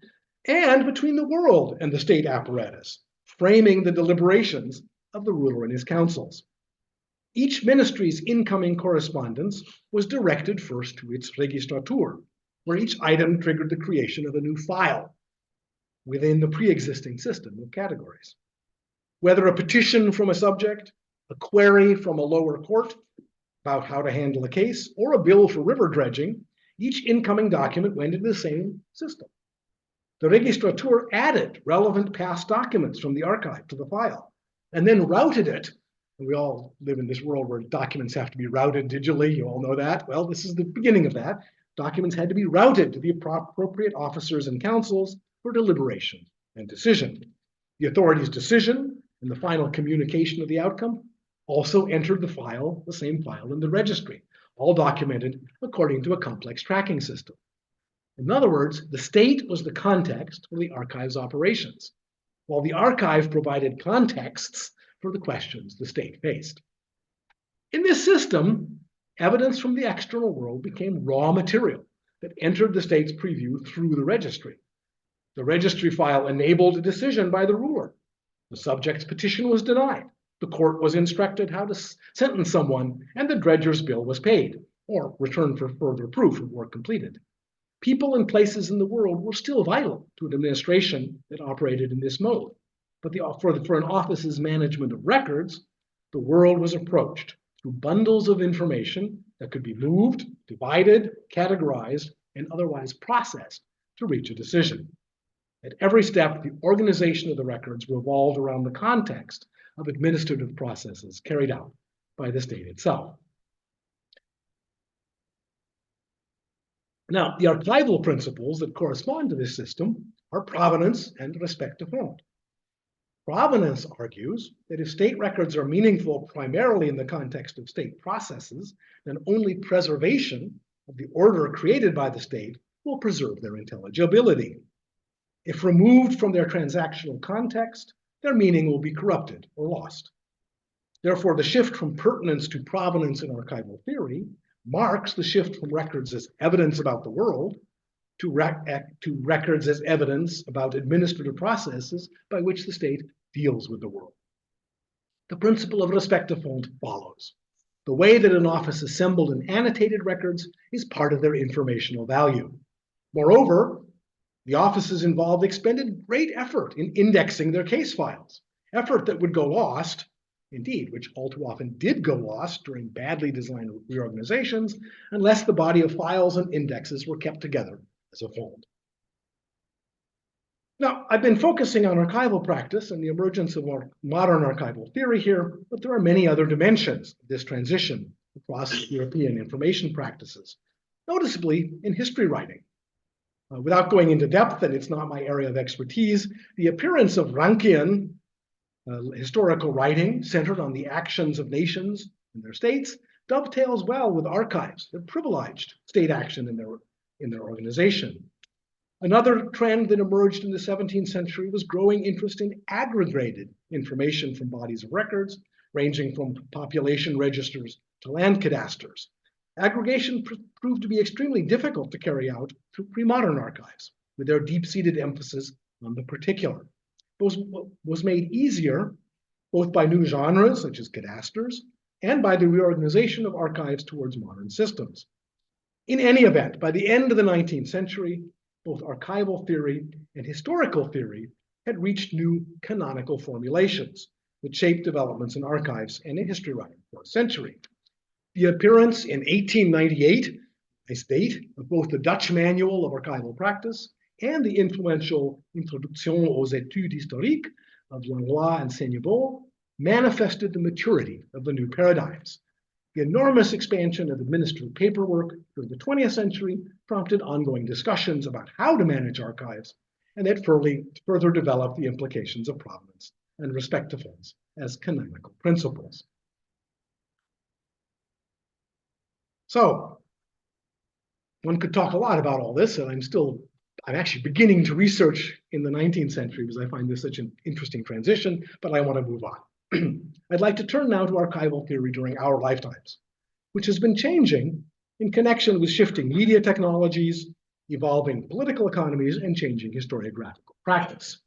and between the world and the state apparatus, framing the deliberations of the ruler and his councils. Each ministry's incoming correspondence was directed first to its Registratur, where each item triggered the creation of a new file within the pre-existing system of categories. Whether a petition from a subject, a query from a lower court about how to handle a case, or a bill for river dredging, each incoming document went into the same system. The Registratur added relevant past documents from the archive to the file, and then routed it. And we all live in this world where documents have to be routed digitally. You all know that. Well, this is the beginning of that. Documents had to be routed to the appropriate officers and councils for deliberation and decision. The authority's decision and the final communication of the outcome also entered the same file in the registry, all documented according to a complex tracking system. In other words, the state was the context for the archive's operations, while the archive provided contexts for the questions the state faced. In this system, evidence from the external world became raw material that entered the state's preview through the registry. The registry file enabled a decision by the ruler. The subject's petition was denied. The court was instructed how to sentence someone, and the dredger's bill was paid, or returned for further proof of work completed. People and places in the world were still vital to an administration that operated in this mode. But for an office's management of records, the world was approached through bundles of information that could be moved, divided, categorized, and otherwise processed to reach a decision. At every step, the organization of the records revolved around the context of administrative processes carried out by the state itself. Now, the archival principles that correspond to this system are provenance and respect to fond. Provenance argues that if state records are meaningful primarily in the context of state processes, then only preservation of the order created by the state will preserve their intelligibility. If removed from their transactional context, their meaning will be corrupted or lost. Therefore, the shift from pertinence to provenance in archival theory marks the shift from records as evidence about the world to records as evidence about administrative processes by which the state deals with the world. The principle of respect to fond follows. The way that an office assembled and annotated records is part of their informational value. Moreover, the offices involved expended great effort in indexing their case files, effort that would go lost, indeed, which all too often did go lost during badly designed reorganizations, unless the body of files and indexes were kept together as a whole. Now, I've been focusing on archival practice and the emergence of modern archival theory here, but there are many other dimensions of this transition across European information practices, noticeably in history writing. Without going into depth, and it's not my area of expertise, the appearance of Rankian historical writing centered on the actions of nations and their states dovetails well with archives that privileged state action in their organization. Another trend that emerged in the 17th century was growing interest in aggregated information from bodies of records, ranging from population registers to land cadastres. Aggregation proved to be extremely difficult to carry out through pre-modern archives, with their deep-seated emphasis on the particular. Was made easier both by new genres such as cadastres and by the reorganization of archives towards modern systems. In any event, by the end of the 19th century, both archival theory and historical theory had reached new canonical formulations that shaped developments in archives and in history writing for a century. The appearance in 1898, I state, of both the Dutch Manual of Archival Practice and the influential Introduction aux études historiques of Langlois and Seignebold manifested the maturity of the new paradigms. The enormous expansion of administrative paperwork during the 20th century prompted ongoing discussions about how to manage archives, and that further developed the implications of provenance and respect to fonds as canonical principles. So, one could talk a lot about all this, and I'm actually beginning to research in the 19th century because I find this such an interesting transition, but I want to move on. I'd like to turn now to archival theory during our lifetimes, which has been changing in connection with shifting media technologies, evolving political economies, and changing historiographical practice.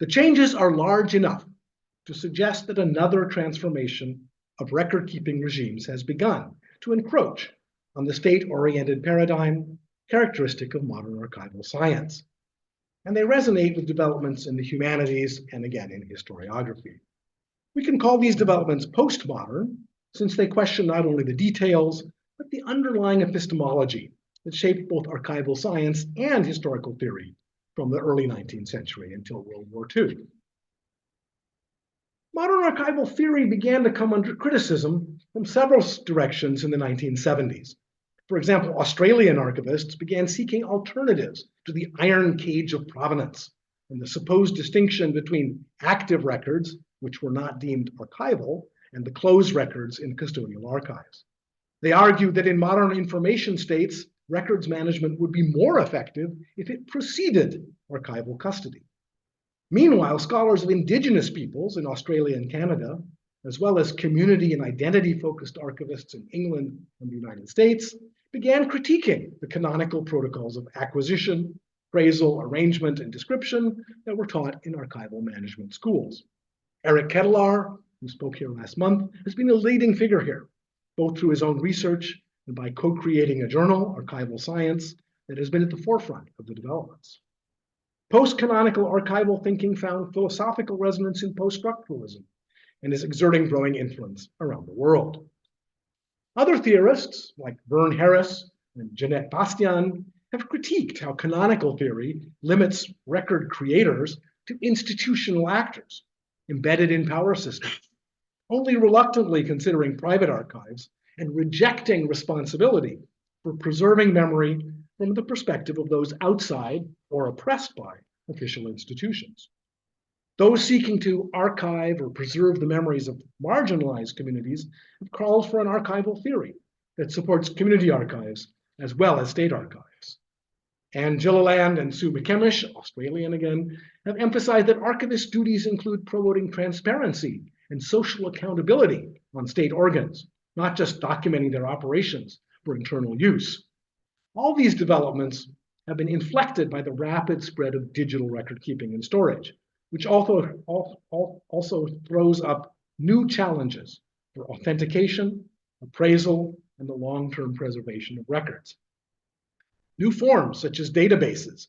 The changes are large enough to suggest that another transformation of record-keeping regimes has begun to encroach on the state-oriented paradigm characteristic of modern archival science. And they resonate with developments in the humanities and again in historiography. We can call these developments postmodern since they question not only the details, but the underlying epistemology that shaped both archival science and historical theory from the early 19th century until World War II. Modern archival theory began to come under criticism from several directions in the 1970s. For example, Australian archivists began seeking alternatives to the iron cage of provenance and the supposed distinction between active records, which were not deemed archival, and the closed records in custodial archives. They argued that in modern information states, records management would be more effective if it preceded archival custody. Meanwhile, scholars of indigenous peoples in Australia and Canada, as well as community and identity-focused archivists in England and the United States, began critiquing the canonical protocols of acquisition, appraisal, arrangement, and description that were taught in archival management schools. Eric Ketelaar, who spoke here last month, has been a leading figure here, both through his own research and by co-creating a journal, Archival Science, that has been at the forefront of the developments. Post-canonical archival thinking found philosophical resonance in post-structuralism and is exerting growing influence around the world. Other theorists, like Vern Harris and Jeanette Bastian, have critiqued how canonical theory limits record creators to institutional actors embedded in power systems, only reluctantly considering private archives and rejecting responsibility for preserving memory from the perspective of those outside or oppressed by official institutions. Those seeking to archive or preserve the memories of marginalized communities have called for an archival theory that supports community archives as well as state archives. Anne Gilliland and Sue McCamish, Australian again, have emphasized that archivist duties include promoting transparency and social accountability on state organs, not just documenting their operations for internal use. All these developments have been inflected by the rapid spread of digital record keeping and storage, which also throws up new challenges for authentication, appraisal, and the long-term preservation of records. New forms, such as databases,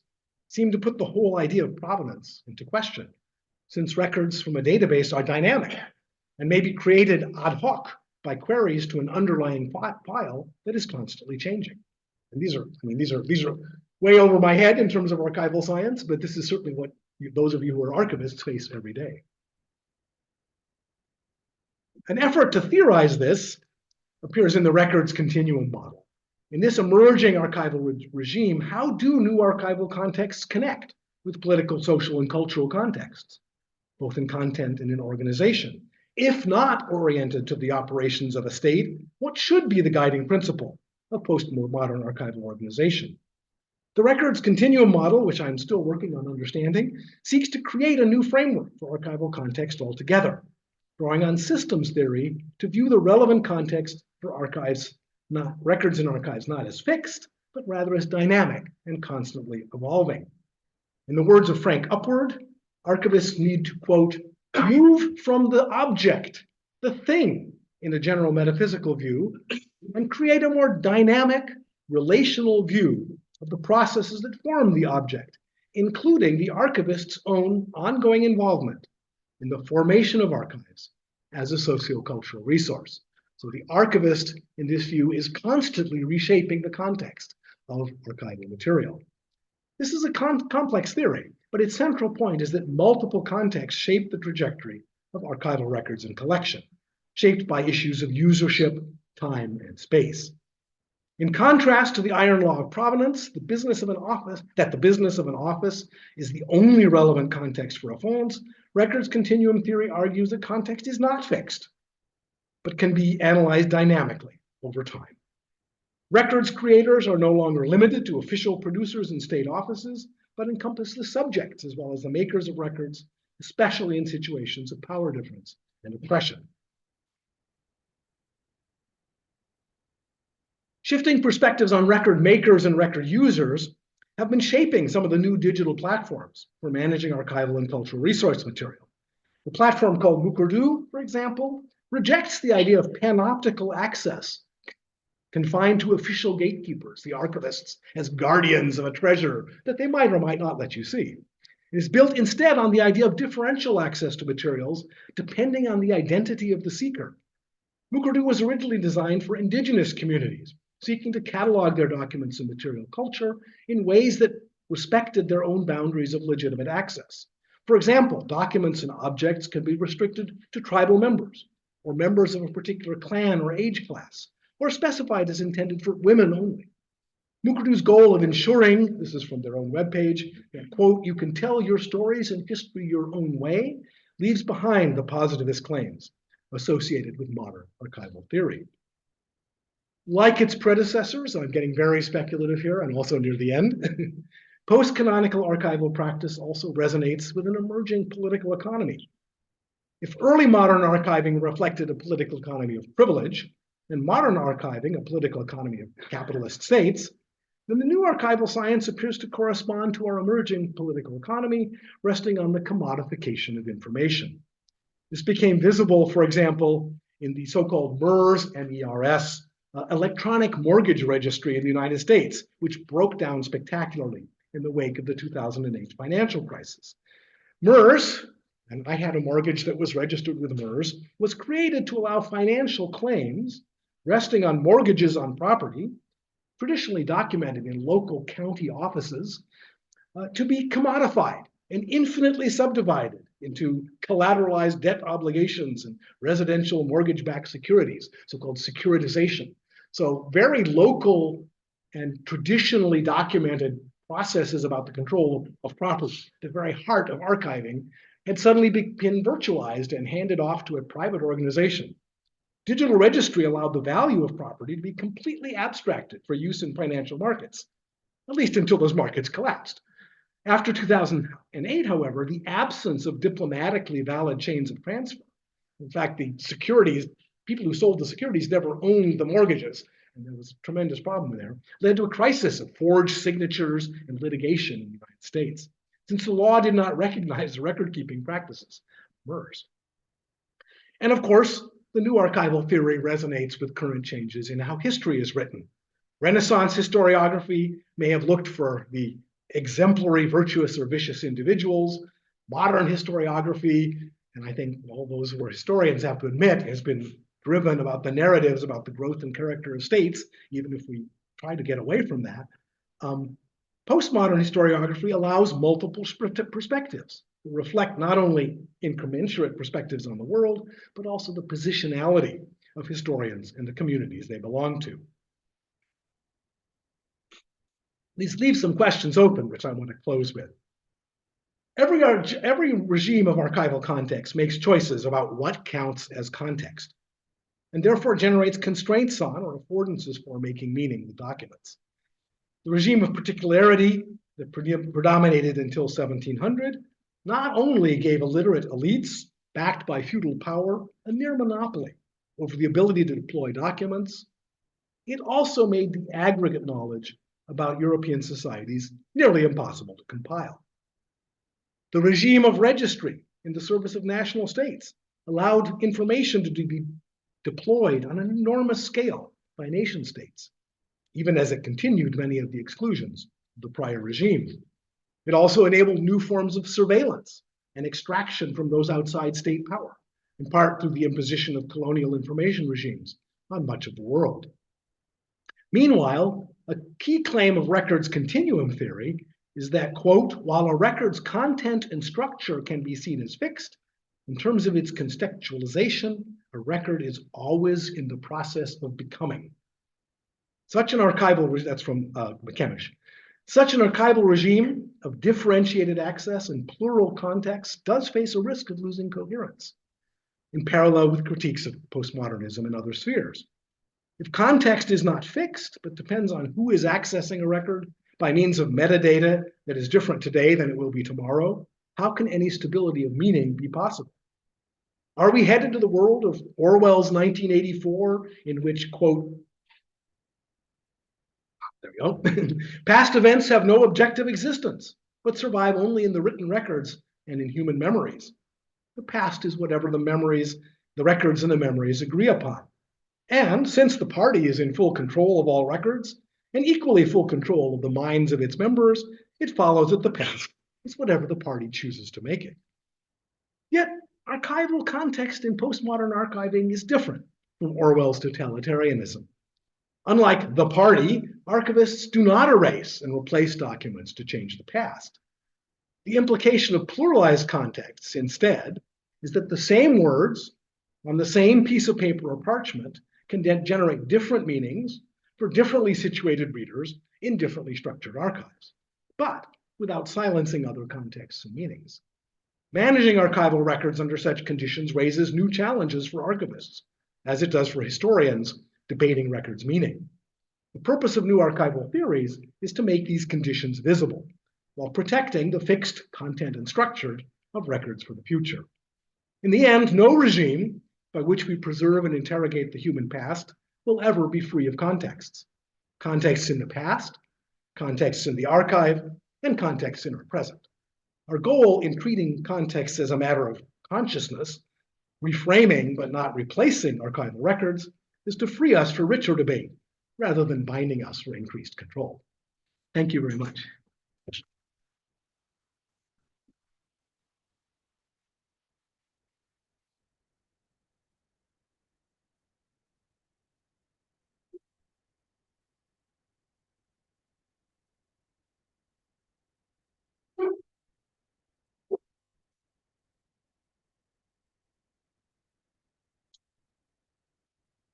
seem to put the whole idea of provenance into question, since records from a database are dynamic and may be created ad hoc by queries to an underlying file that is constantly changing. And these are way over my head in terms of archival science, but this is certainly what those of you who are archivists face every day. An effort to theorize this appears in the records continuum model. In this emerging archival regime, how do new archival contexts connect with political, social, and cultural contexts, both in content and in organization? If not oriented to the operations of a state, what should be the guiding principle of post-modern archival organization? The records continuum model, which I'm still working on understanding, seeks to create a new framework for archival context altogether, drawing on systems theory to view the relevant context for records in archives not as fixed, but rather as dynamic and constantly evolving. In the words of Frank Upward, archivists need to, quote, move from the object, the thing, in a general metaphysical view, and create a more dynamic, relational view of the processes that form the object, including the archivist's own ongoing involvement in the formation of archives as a sociocultural resource. So the archivist, in this view, is constantly reshaping the context of archival material. This is a complex theory, but its central point is that multiple contexts shape the trajectory of archival records and collection, shaped by issues of usership, time, and space. In contrast to the iron law of provenance, the business of an office is the only relevant context for affluence, records continuum theory argues that context is not fixed, but can be analyzed dynamically over time. Records creators are no longer limited to official producers and state offices, but encompass the subjects as well as the makers of records, especially in situations of power difference and oppression. Shifting perspectives on record makers and record users have been shaping some of the new digital platforms for managing archival and cultural resource material. The platform called Mukurdu, for example, rejects the idea of panoptical access confined to official gatekeepers, the archivists, as guardians of a treasure that they might or might not let you see. It is built instead on the idea of differential access to materials depending on the identity of the seeker. Mukurdu was originally designed for indigenous communities, seeking to catalog their documents and material culture in ways that respected their own boundaries of legitimate access. For example, documents and objects can be restricted to tribal members or members of a particular clan or age class, or specified as intended for women only. Mukurdu's goal of ensuring, this is from their own webpage, that, quote, you can tell your stories and history your own way, leaves behind the positivist claims associated with modern archival theory. Like its predecessors, I'm getting very speculative here and also near the end, post-canonical archival practice also resonates with an emerging political economy. If early modern archiving reflected a political economy of privilege, and modern archiving a political economy of capitalist states, then the new archival science appears to correspond to our emerging political economy, resting on the commodification of information. This became visible, for example, in the so-called MERS, M-E-R-S, electronic mortgage registry in the United States, which broke down spectacularly in the wake of the 2008 financial crisis. MERS, and I had a mortgage that was registered with MERS, was created to allow financial claims resting on mortgages on property, traditionally documented in local county offices, to be commodified and infinitely subdivided into collateralized debt obligations and residential mortgage-backed securities, so-called securitization. So very local and traditionally documented processes about the control of property, the very heart of archiving, had suddenly been virtualized and handed off to a private organization. Digital registry allowed the value of property to be completely abstracted for use in financial markets, at least until those markets collapsed. After 2008, however, the absence of diplomatically valid chains of transfer, in fact, the securities, people who sold the securities never owned the mortgages, and there was a tremendous problem there, led to a crisis of forged signatures and litigation in the United States, since the law did not recognize the record-keeping practices, MERS. And of course, the new archival theory resonates with current changes in how history is written. Renaissance historiography may have looked for the exemplary, virtuous, or vicious individuals. Modern historiography, and I think all those who are historians have to admit, has been driven about the narratives about the growth and character of states, even if we try to get away from that. Postmodern historiography allows multiple perspectives to reflect not only incommensurate perspectives on the world, but also the positionality of historians and the communities they belong to. These leave some questions open, which I want to close with. Every regime of archival context makes choices about what counts as context, and therefore generates constraints on or affordances for making meaning with documents. The regime of particularity that predominated until 1700 not only gave illiterate elites, backed by feudal power, a near monopoly over the ability to deploy documents, it also made the aggregate knowledge about European societies nearly impossible to compile. The regime of registry in the service of national states allowed information to be deployed on an enormous scale by nation states, even as it continued many of the exclusions of the prior regime. It also enabled new forms of surveillance and extraction from those outside state power, in part through the imposition of colonial information regimes on much of the world. Meanwhile, a key claim of records continuum theory is that, quote, while a record's content and structure can be seen as fixed, in terms of its contextualization, a record is always in the process of becoming. Such an archival, that's from McKemish, such an archival regime of differentiated access and plural contexts does face a risk of losing coherence, in parallel with critiques of postmodernism in other spheres. If context is not fixed, but depends on who is accessing a record by means of metadata that is different today than it will be tomorrow, how can any stability of meaning be possible? Are we headed to the world of Orwell's 1984, in which, quote, there we go, past events have no objective existence, but survive only in the written records and in human memories? The past is whatever the records and the memories agree upon. And since the party is in full control of all records and equally full control of the minds of its members, it follows that the past is whatever the party chooses to make it. Yet, archival context in postmodern archiving is different from Orwell's totalitarianism. Unlike the party, archivists do not erase and replace documents to change the past. The implication of pluralized contexts, instead, is that the same words on the same piece of paper or parchment can generate different meanings for differently situated readers in differently structured archives, but without silencing other contexts and meanings. Managing archival records under such conditions raises new challenges for archivists, as it does for historians debating records' meaning. The purpose of new archival theories is to make these conditions visible, while protecting the fixed content and structure of records for the future. In the end, no regime by which we preserve and interrogate the human past will ever be free of contexts. Contexts in the past, contexts in the archive, and contexts in our present. Our goal in treating context as a matter of consciousness, reframing but not replacing archival records, is to free us for richer debate rather than binding us for increased control. Thank you very much.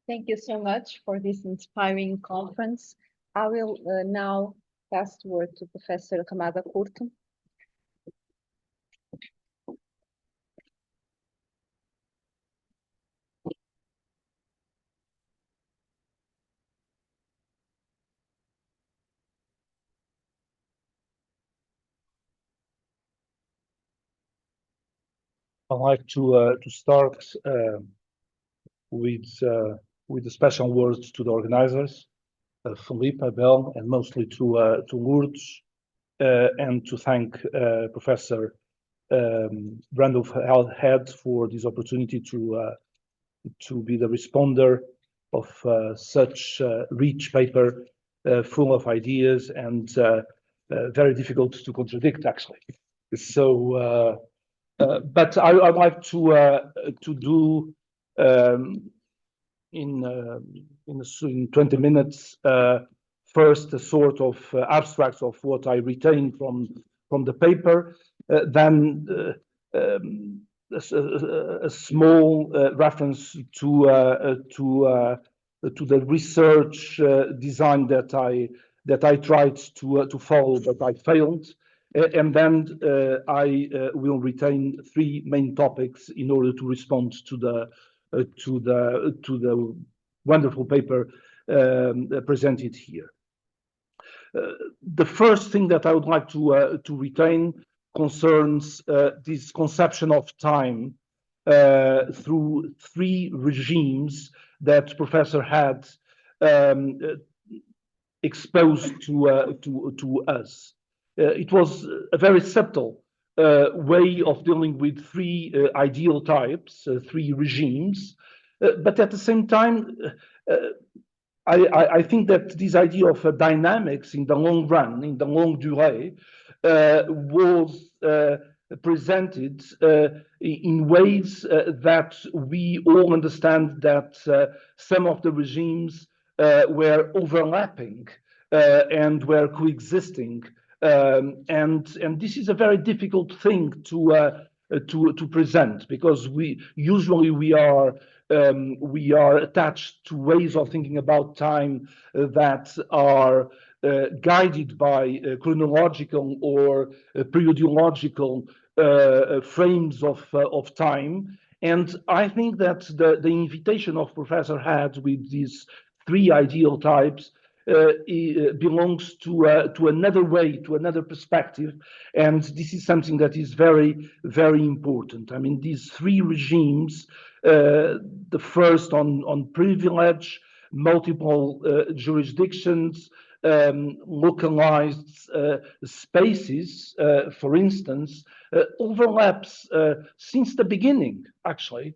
Thank you so much for this inspiring conference. I will now pass the word to Professor Ramada Curto. I'd like to start with the special words to the organizers, Philippe, Abel, and mostly to Lourdes, and to thank Professor Randolph Head for this opportunity to be the responder of such rich paper, full of ideas and very difficult to contradict, actually. So. But I'd like to do in 20 minutes first a sort of abstracts of what I retained from the paper, then a small reference to the research design that I tried to follow, but I failed. And then I will retain three main topics in order to respond to the wonderful paper presented here. The first thing that I would like to retain concerns this conception of time through three regimes that Professor Head exposed to us. It was a very subtle way of dealing with three ideal types, three regimes, but at the same time, I think that this idea of dynamics in the long run, in the longue durée, was presented in ways that we all understand that some of the regimes were overlapping and were coexisting. And this is a very difficult thing to present, because we are attached to ways of thinking about time that are guided by chronological or periodological frames of time. And I think that the invitation of Professor Head with these three ideal types belongs to another way, to another perspective, and this is something that is very, very important. I mean, these three regimes, the first on privilege, multiple jurisdictions, localized spaces, for instance, overlaps since the beginning, actually,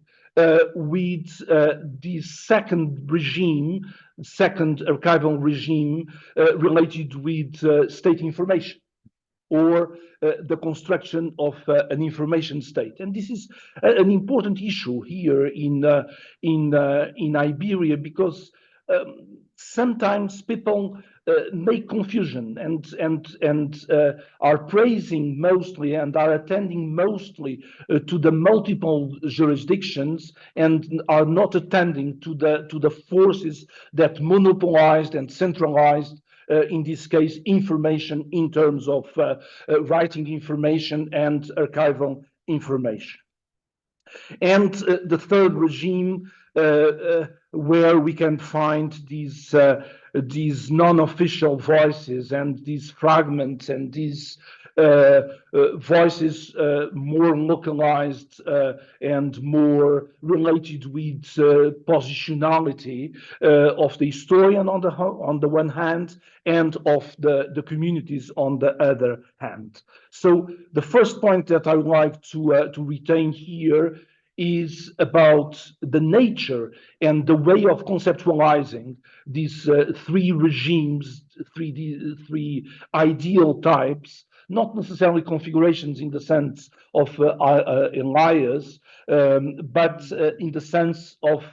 with the second regime, second archival regime related with state information, or the construction of an information state. And this is an important issue here in Iberia, because sometimes people make confusion and are praising mostly and are attending mostly to the multiple jurisdictions and are not attending to the forces that monopolized and centralized, in this case, information in terms of writing information and archival information. And the third regime, where we can find these non-official voices and these fragments and these voices more localized and more related with positionality of the historian on the one hand, and of the communities on the other hand. So the first point that I would like to retain here is about the nature and the way of conceptualizing these three regimes, three ideal types, not necessarily configurations in the sense of Elias, but in the sense of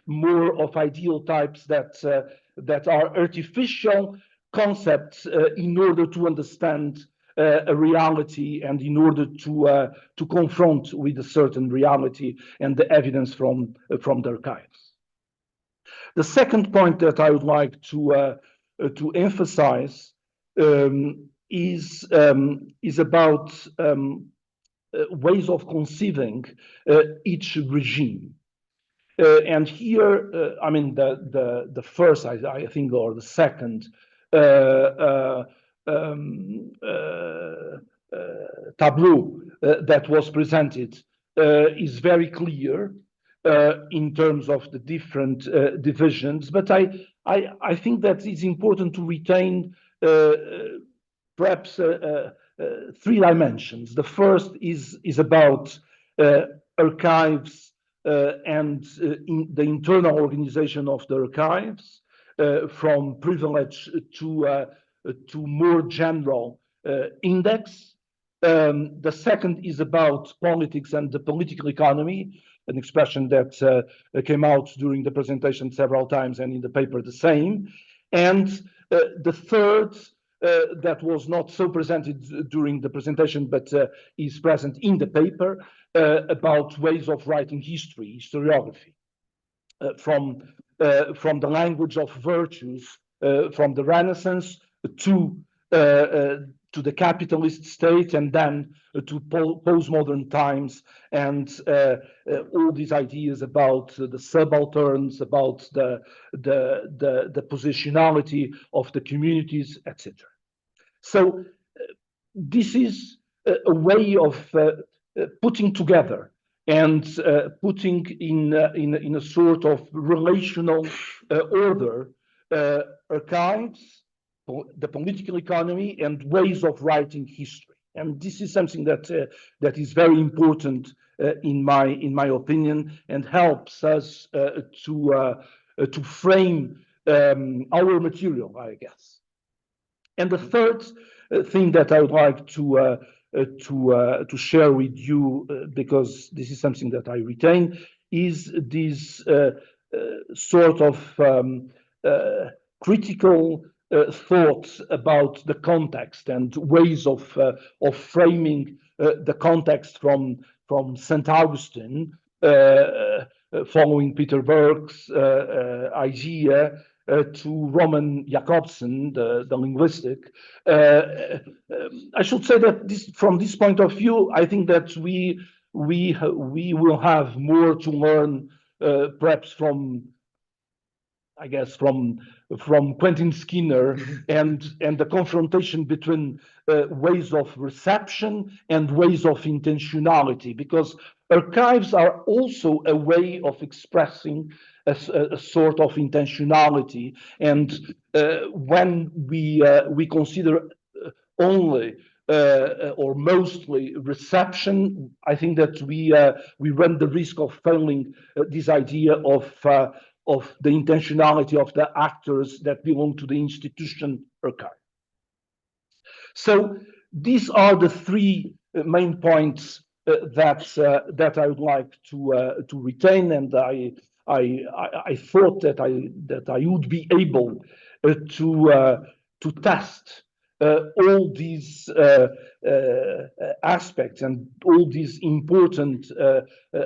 more of ideal types that are artificial concepts in order to understand a reality and in order to confront with a certain reality and the evidence from the archives. The second point that I would like to emphasize is about ways of conceiving each regime. And here, I mean, the first, I think, or the second tableau that was presented is very clear in terms of the different divisions. But I think that it's important to retain perhaps three dimensions. The first is about archives and the internal organization of the archives, from privilege to more general index. The second is about politics and the political economy, an expression that came out during the presentation several times and in the paper the same. And the third, that was not so presented during the presentation, but is present in the paper, about ways of writing history, historiography, from the language of virtues, from the Renaissance to the capitalist state, and then to postmodern times, and all these ideas about the subalterns, about the positionality of the communities, etc. So this is a way of putting together and putting in a sort of relational order archives, the political economy, and ways of writing history. And this is something that is very important in my opinion, and helps us to frame our material, I guess. And the third thing that I would like to share with you, because this is something that I retain, is this sort of critical thoughts about the context and ways of framing the context from St. Augustine, following Peter Burke's idea, to Roman Jakobson, the linguistic. I should say that from this point of view, I think that we will have more to learn, perhaps from Quentin Skinner and the confrontation between ways of reception and ways of intentionality, because archives are also a way of expressing a sort of intentionality. And when we consider only or mostly reception, I think that we run the risk of failing this idea of the intentionality of the actors that belong to the institution archive. So these are the three main points that I would like to retain, and I thought that I would be able to test all these aspects and all these important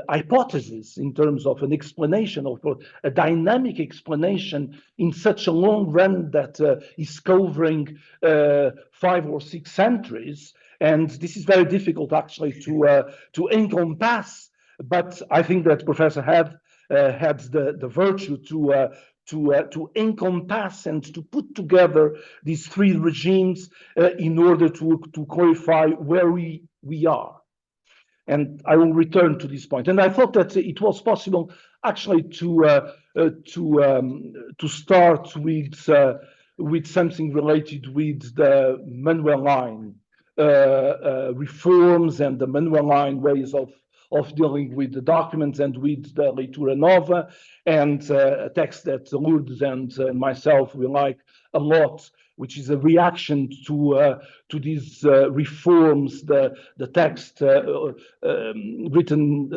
hypotheses in terms of an explanation, of a dynamic explanation in such a long run that is covering 5 or 6 centuries. And this is very difficult actually to encompass, but I think that Professor Head had the virtue to encompass and to put together these three regimes in order to clarify where we are. And I will return to this point. And I thought that it was possible actually to start with something related with the Manuel line reforms and the Manuel line ways of of dealing with the documents and with the Leitura Nova, and a text that Lourdes and myself we like a lot, which is a reaction to these reforms, the text written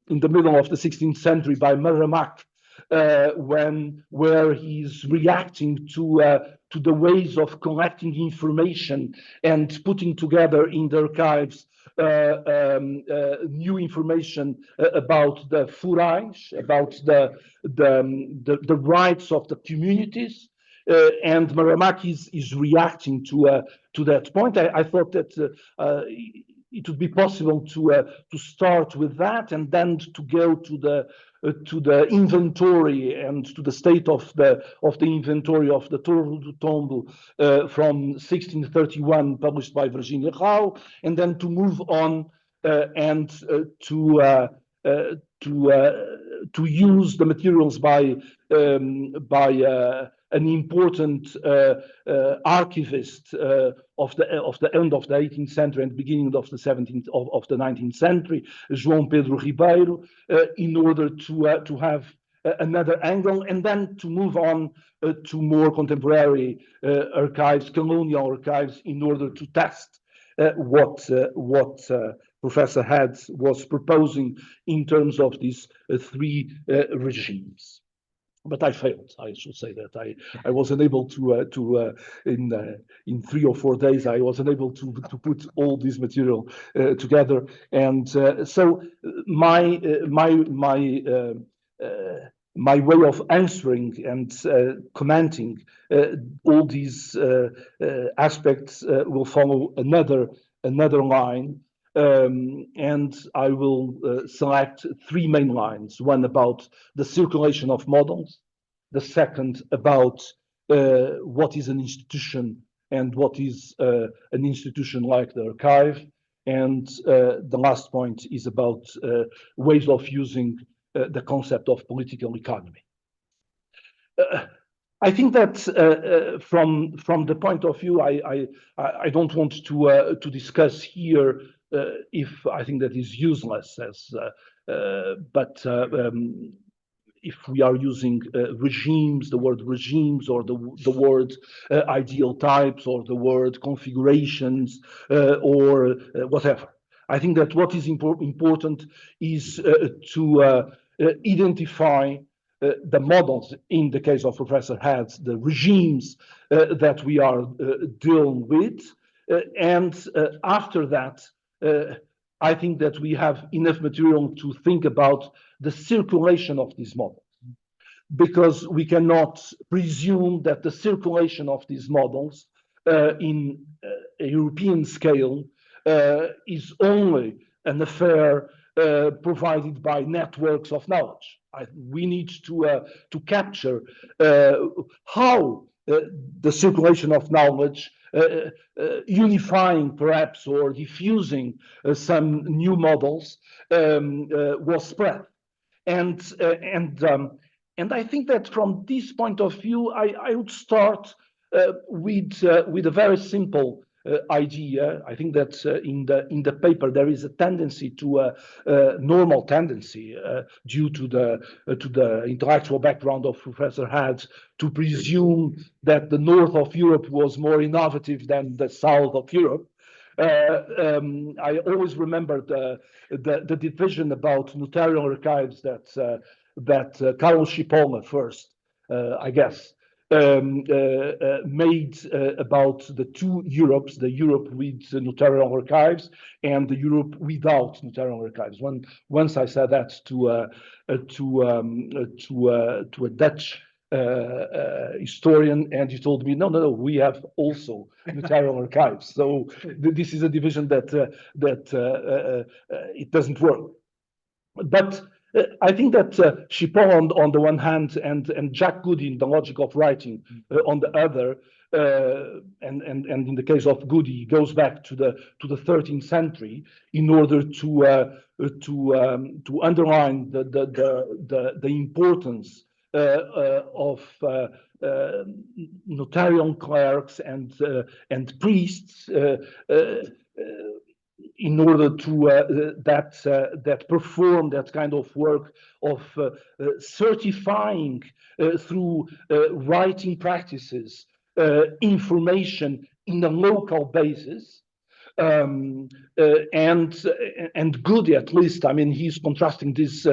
in the middle of the 16th century by Maramak, where he's reacting to the ways of collecting information and putting together in the archives new information about the Furais, about the rights of the communities. And Maramak is reacting to that point. I thought that it would be possible to start with that and then to go to the inventory and to the state of the inventory of the Tombo from 1631, published by Virginia Rao, and then to move on and to use the materials by an important archivist of the end of the 18th century and beginning of the 19th century, João Pedro Ribeiro, in order to have another angle, and then to move on to more contemporary archives, colonial archives, in order to test what Professor Head was proposing in terms of these three regimes. But I failed. I should say that I was unable to in 3 or 4 days I was unable to put all this material together, and so my way of answering and commenting all these aspects will follow another line. And I will select 3 main lines, one about the circulation of models, the second about what is an institution and what is an institution like the archive, and the last point is about ways of using the concept of political economy. I think that from the point of view, I don't want to discuss here if I think that is useless, but if we are using regimes, the word regimes, or the word ideal types, or the word configurations, or whatever. I think that what is important is to identify the models, in the case of Professor Head, the regimes that we are dealing with, and after that, I think that we have enough material to think about the circulation of these models, because we cannot presume that the circulation of these models in a European scale is only an affair provided by networks of knowledge. We need to capture how the circulation of knowledge, unifying perhaps or diffusing some new models, was spread. And I think that from this point of view, I would start with a very simple idea. I think that in the paper there is a tendency to a normal tendency due to the intellectual background of Professor Head to presume that the north of Europe was more innovative than the south of Europe. I always remember the division about notarial archives that Karol Szypolny first, I guess, made about the 2 Europes, the Europe with notarial archives and the Europe without notarial archives. Once I said that to a Dutch historian, and he told me, no, we have also notarial archives. So this is a division that it doesn't work. But I think that Szypolny on the one hand and Jack Goody in the logic of writing on the other, and in the case of Goody, goes back to the 13th century in order to underline the importance of notarial clerks and priests. in order to that perform that kind of work of certifying through writing practices information in a local basis. And Goody, at least, I mean, he's contrasting these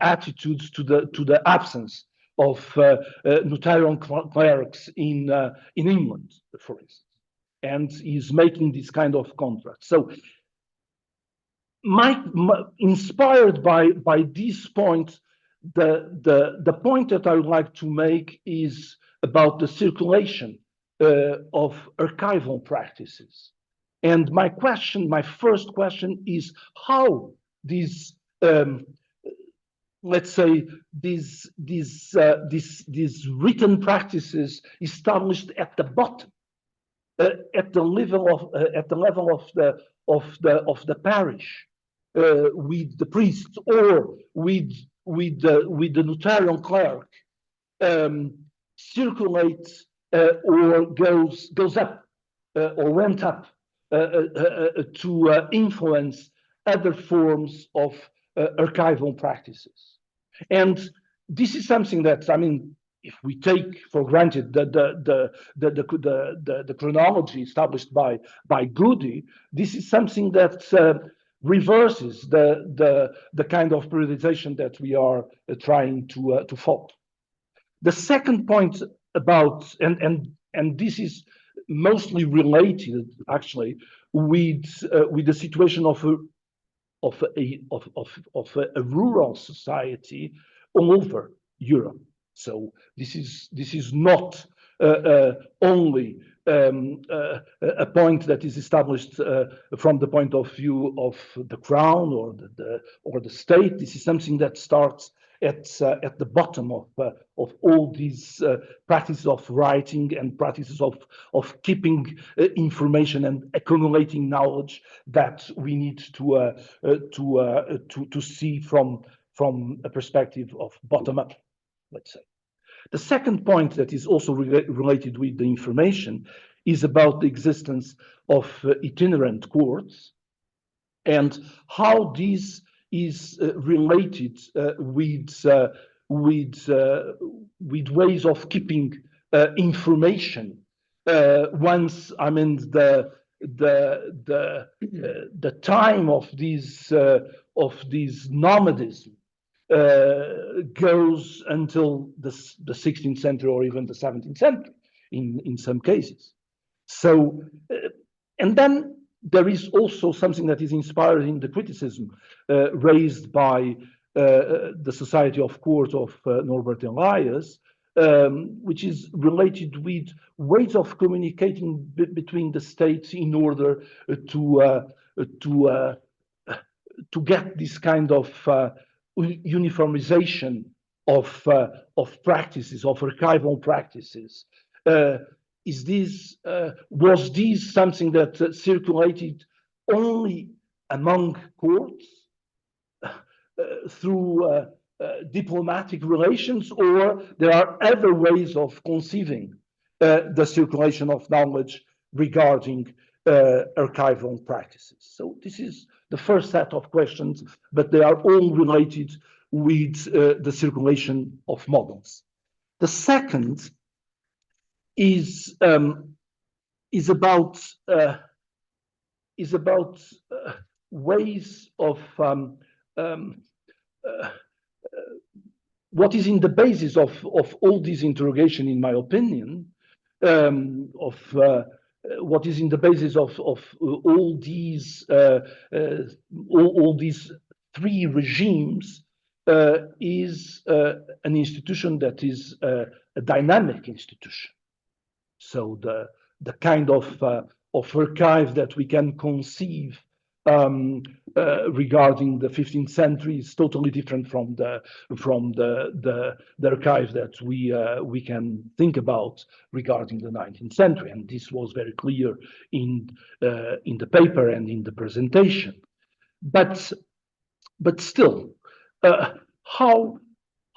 attitudes to the absence of notarial clerics in England, for instance, and he's making this kind of contrast. So, inspired by this point, the point that I would like to make is about the circulation of archival practices. And my first question is how these, let's say, these written practices established at the bottom, at the level of the parish, with the priest or with the notarial clerk, circulates or goes up or went up to influence other forms of archival practices. And this is something that, I mean, if we take for granted the chronology established by Goody, this is something that reverses the kind of periodization that we are trying to follow. The second point about, and this is mostly related actually with the situation of a rural society all over Europe. So this is not only a point that is established from the point of view of the crown or the state. This is something that starts at the bottom of all these practices of writing and practices of keeping information and accumulating knowledge that we need to see from a perspective of bottom up, let's say. The second point that is also related with the information is about the existence of itinerant courts and how this is related with ways of keeping information once, I mean, the time of this nomadism goes until the 16th century or even the 17th century in some cases. So, and then there is also something that is inspired in the criticism raised by the Society of Court of Norbert Elias, which is related with ways of communicating between the states in order to get this kind of uniformization of practices, of archival practices. Was this something that circulated only among courts through diplomatic relations, or there are other ways of conceiving the circulation of knowledge regarding archival practices? So this is the first set of questions, but they are all related with the circulation of models. The second is about ways of what is in the basis of all this interrogation, in my opinion, what is in the basis of all these three regimes is an institution that is a dynamic institution. So the kind of archive that we can conceive regarding the 15th century is totally different from the archive that we can think about regarding the 19th century, and this was very clear in the paper and in the presentation. But still, how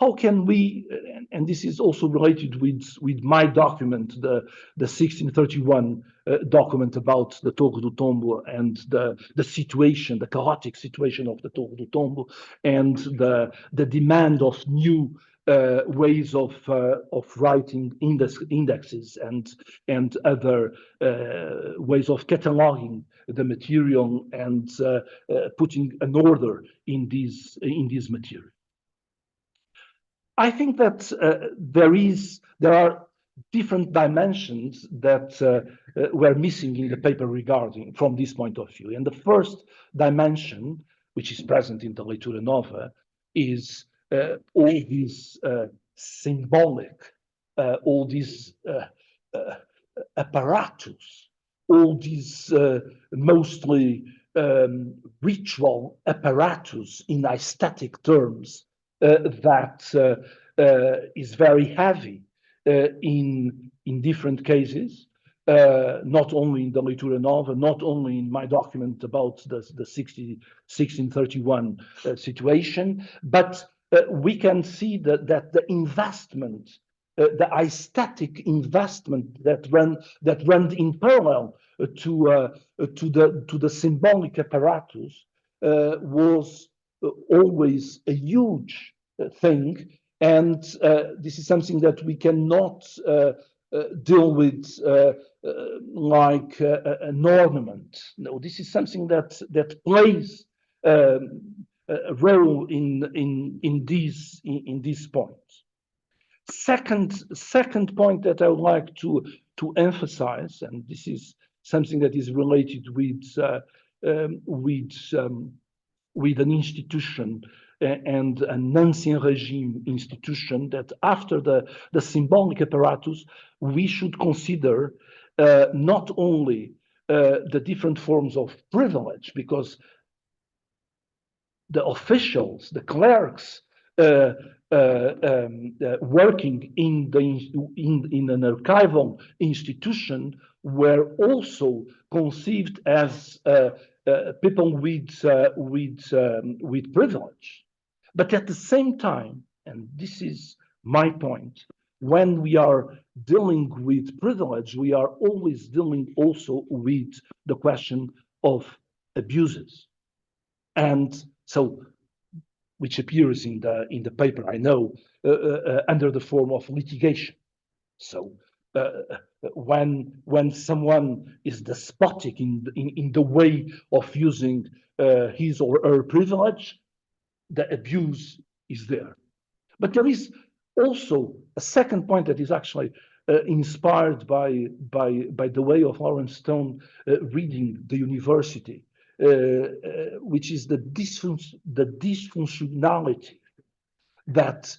how can we, and this is also related with my document, the 1631 document about the Torre do Tombo and the situation, the chaotic situation of the Torre do Tombo, and the demand of new ways of writing indexes and other ways of cataloging the material and putting an order in this material. I think that there are different dimensions that were missing in the paper regarding from this point of view. And the first dimension, which is present in the Leitura Nova, is all these symbolic, all these apparatus, all these mostly ritual apparatus in aesthetic terms that is very heavy in different cases, not only in the Leitura Nova, not only in my document about the 1631 situation, but we can see that the investment, the aesthetic investment that ran in parallel to the symbolic apparatus was always a huge thing, and this is something that we cannot deal with like an ornament. No, this is something that plays a role in these points. Second point that I would like to emphasize, and this is something that is related with an institution and an ancien regime institution, that after the symbolic apparatus, we should consider not only the different forms of privilege, because the officials, the clerks working in an archival institution were also conceived as people with privilege. But at the same time, and this is my point, when we are dealing with privilege, we are always dealing also with the question of abuses. And so, which appears in the paper, I know, under the form of litigation. So when someone is despotic in the way of using his or her privilege, the abuse is there. But there is also a second point that is actually inspired by the way of Lawrence Stone reading the university, which is the dysfunctionality that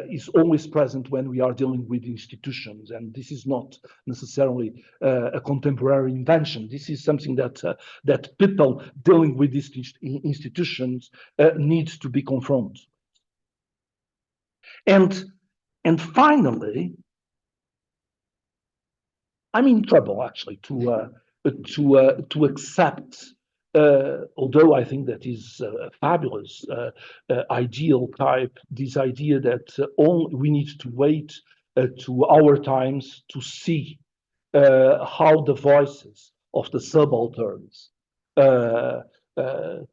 is always present when we are dealing with institutions. And this is not necessarily a contemporary invention. This is something that people dealing with these institutions need to be confronted. And finally, I'm in trouble actually to accept, although I think that is a fabulous ideal type, this idea that we need to wait to our times to see how the voices of the subalterns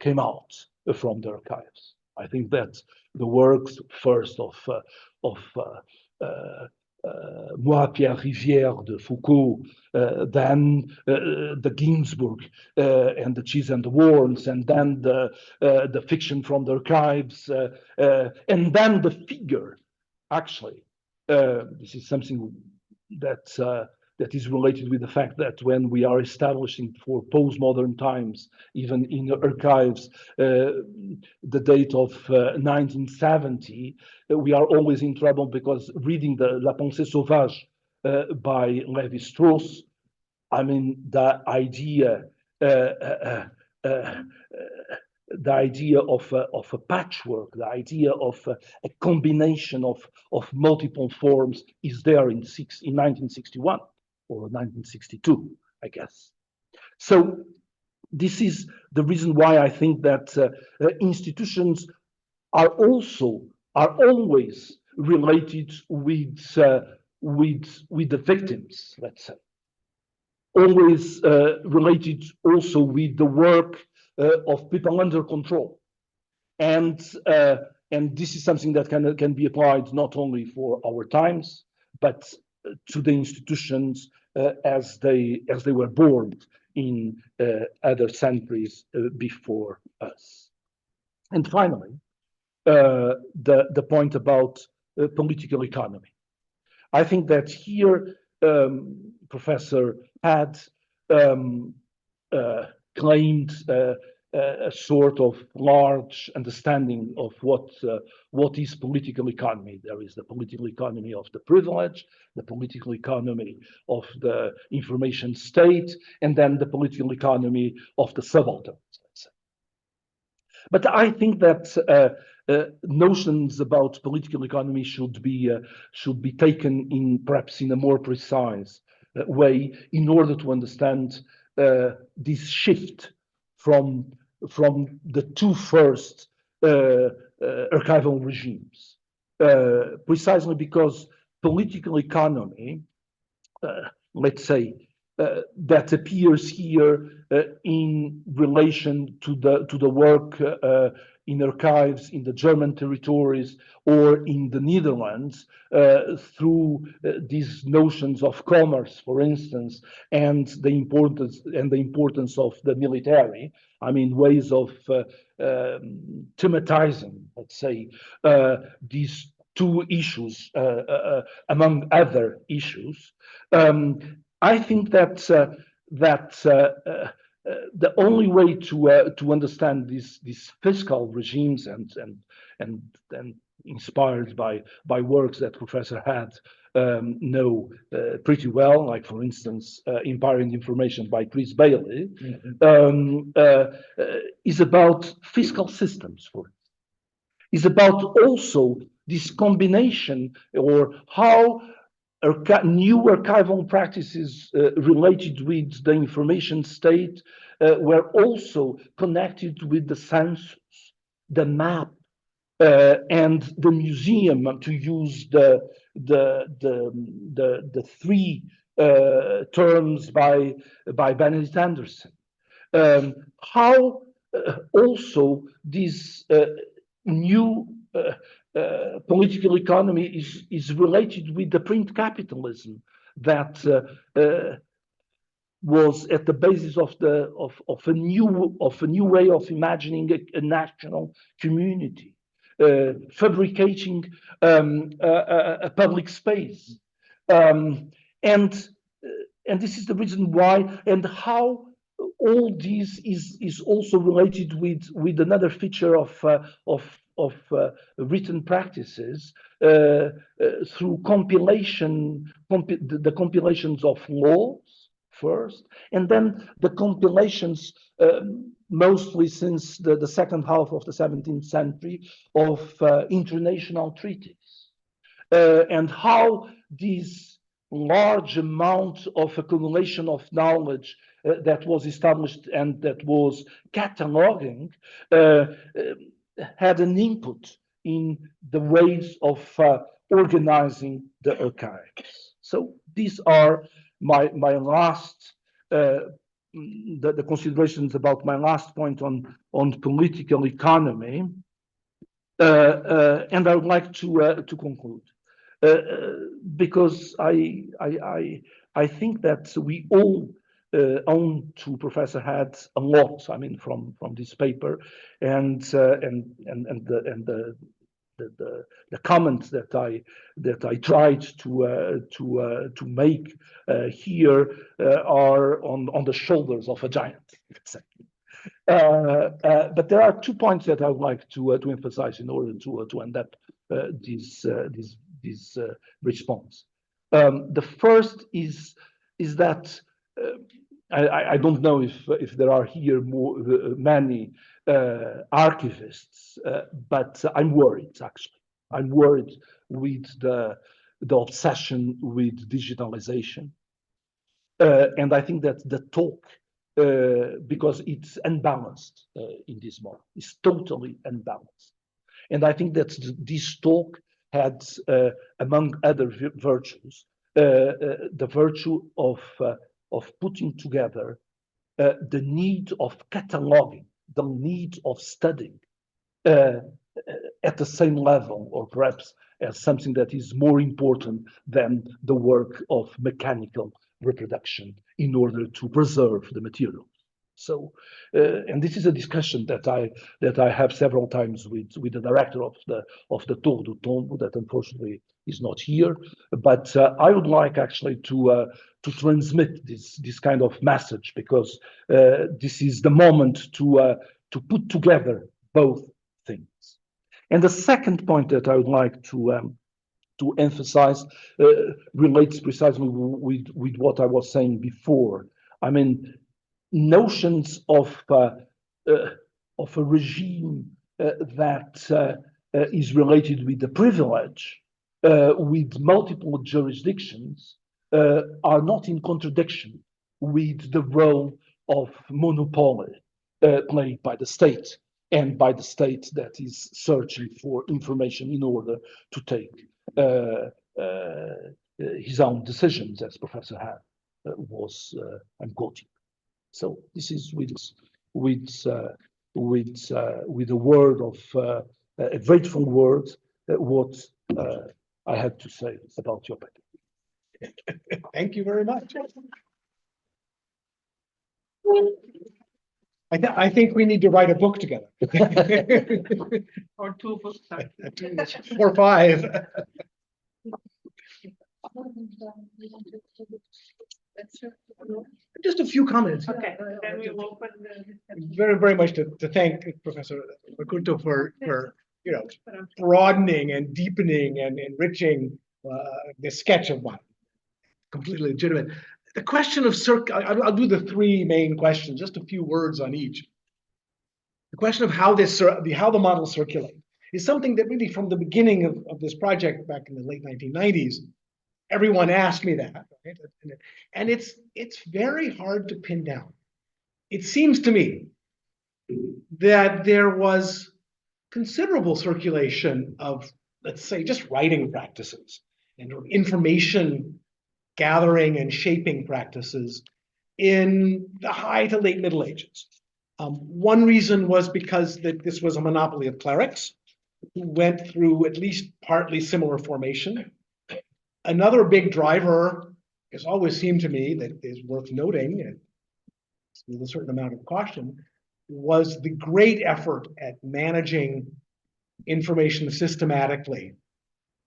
came out from the archives. I think that the works first of Moi-Pierre Rivière de Foucault, then the Ginsburg and the Cheese and the Worms, and then the fiction from the archives, and then the figure. Actually, this is something that is related with the fact that when we are establishing for postmodern times, even in the archives, the date of 1970, we are always in trouble, because reading the La Pensée Sauvage by Lévi-Strauss, I mean, the idea of a patchwork, the idea of a combination of multiple forms is there in 1961 or 1962, I guess. So this is the reason why I think that institutions are also are always related with the victims, let's say. Always related also with the work of people under control. And this is something that can be applied not only for our times, but to the institutions as they were born in other centuries before us. And finally, the point about political economy. I think that here Professor Head claimed a sort of large understanding of what is political economy. There is the political economy of the privilege, the political economy of the information state, and then the political economy of the subalterns, let's say. But I think that notions about political economy should be taken perhaps in a more precise way in order to understand this shift from the two first archival regimes, precisely because political economy, let's say, that appears here in relation to the work in archives in the German territories or in the Netherlands through these notions of commerce, for instance, and the importance of the military. I mean, ways of thematizing, let's say, these two issues among other issues. I think that the only way to understand these fiscal regimes and inspired by works that Professor Head know pretty well, like for instance, Empire and Information by Chris Bailey, is about fiscal systems. Is about also this combination, or how new archival practices related with the information state were also connected with the census, the map, and the museum, to use the three terms by Benedict Anderson. How also this new political economy is related with the print capitalism that was at the basis of a new way of imagining a national community, fabricating a public space, and this is the reason why and how all this is also related with another feature of written practices through the compilations of laws first, and then the compilations mostly since the second half of the 17th century of international treaties, and how these large amount of accumulation of knowledge that was established and that was cataloging had an input in the ways of organizing the archives. So these are my last the considerations about my last point on political economy, and I would like to conclude because I think that we all own to Professor Head a lot. I mean, from this paper and the comments that I tried to make here are on the shoulders of a giant. But there are 2 points that I would like to emphasize in order to end up this response. The first is that I don't know if there are here many archivists, but I'm worried, actually. I'm worried with the obsession with digitalization. And I think that the talk, because it's unbalanced in this moment, it's totally unbalanced. And I think that this talk had, among other virtues, the virtue of putting together the need of cataloging, the need of studying at the same level, or perhaps as something that is more important than the work of mechanical reproduction in order to preserve the material. So, and this is a discussion that I have several times with the director of the Torre do Tombo, that unfortunately is not here. But I would like actually to transmit this kind of message, because this is the moment to put together both things. And the second point that I would like to emphasize relates precisely with what I was saying before. I mean, notions of a regime that is related with the privilege, with multiple jurisdictions, are not in contradiction with the role of monopoly played by the state, and by the state that is searching for information in order to take his own decisions, as Professor Head was, I'm quoting. So this is with a word of a grateful word, what I had to say about your paper. Thank you very much. I think we need to write a book together. Or two books. Or 5. Just a few comments. Okay, then we will open Very, very much to thank Professor Curto for broadening and deepening and enriching this sketch of mine. Completely legitimate. The question of I'll do the 3 main questions, just a few words on each. The question of how the models circulate is something that really, from the beginning of this project back in the late 1990s, everyone asked me that, right? And it's very hard to pin down. It seems to me that there was considerable circulation of, let's say, just writing practices and information gathering and shaping practices in the high to late Middle Ages. One reason was because this was a monopoly of clerics who went through at least partly similar formation. Another big driver, has always seemed to me, that is worth noting, and with a certain amount of caution, was the great effort at managing information systematically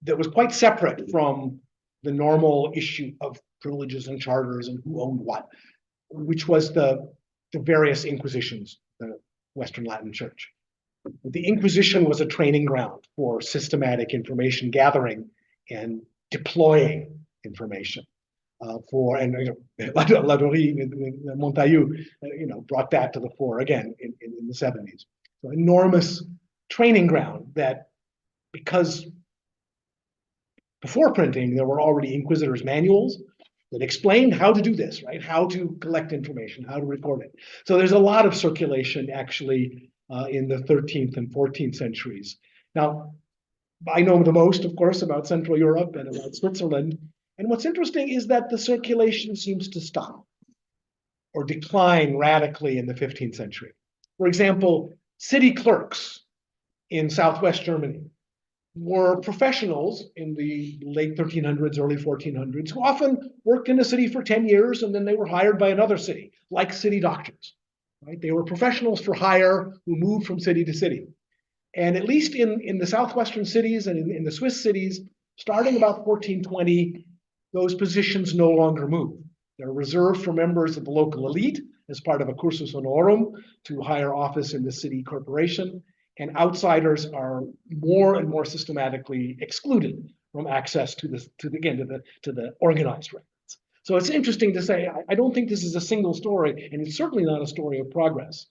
that was quite separate from the normal issue of privileges and charters and who owned what, which was the various inquisitions, the Western Latin Church. The Inquisition was a training ground for systematic information gathering and deploying information. Ladorie and Montaillou, brought that to the fore again in the 70s. So enormous training ground that, because before printing, there were already inquisitors' manuals that explained how to do this, right? How to collect information, how to record it. So there's a lot of circulation actually in the 13th and 14th centuries. Now, I know the most, of course, about Central Europe and about Switzerland. And what's interesting is that the circulation seems to stop or decline radically in the 15th century. For example, city clerks in Southwest Germany were professionals in the late 1300s, early 1400s, who often worked in a city for 10 years and then they were hired by another city, like city doctors. Right? They were professionals for hire who moved from city to city. And at least in the southwestern cities and in the Swiss cities, starting about 1420, those positions no longer move. They're reserved for members of the local elite as part of a cursus honorum to higher office in the city corporation. And outsiders are more and more systematically excluded from access to the organized records. So it's interesting to say, I don't think this is a single story, and it's certainly not a story of progress.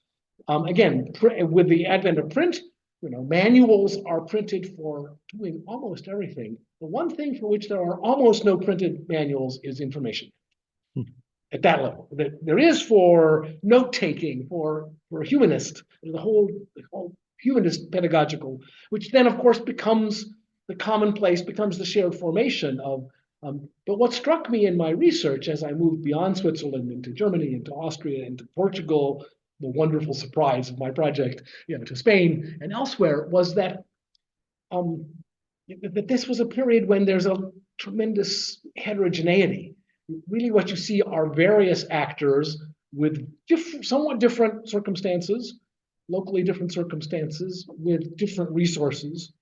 Again, with the advent of print, manuals are printed for doing almost everything. The one thing for which there are almost no printed manuals is information. At that level, there is for note taking, for a humanist, the whole humanist pedagogical, which then of course becomes the commonplace, becomes the shared formation of, but what struck me in my research as I moved beyond Switzerland into Germany, into Austria, into Portugal, the wonderful surprise of my project, to Spain and elsewhere, was that that this was a period when there's a tremendous heterogeneity. Really what you see are various actors with somewhat different circumstances, locally different circumstances, with different resources,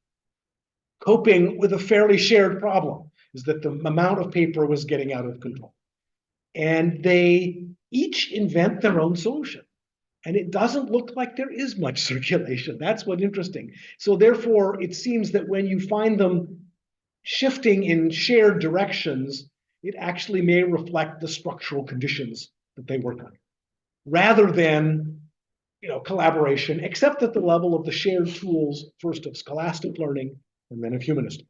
coping with a fairly shared problem, is that the amount of paper was getting out of control. And they each invent their own solution. And it doesn't look like there is much circulation. That's what's interesting. So therefore, it seems that when you find them shifting in shared directions, it actually may reflect the structural conditions that they work on, rather than collaboration, except at the level of the shared tools, first of scholastic learning and then of humanism.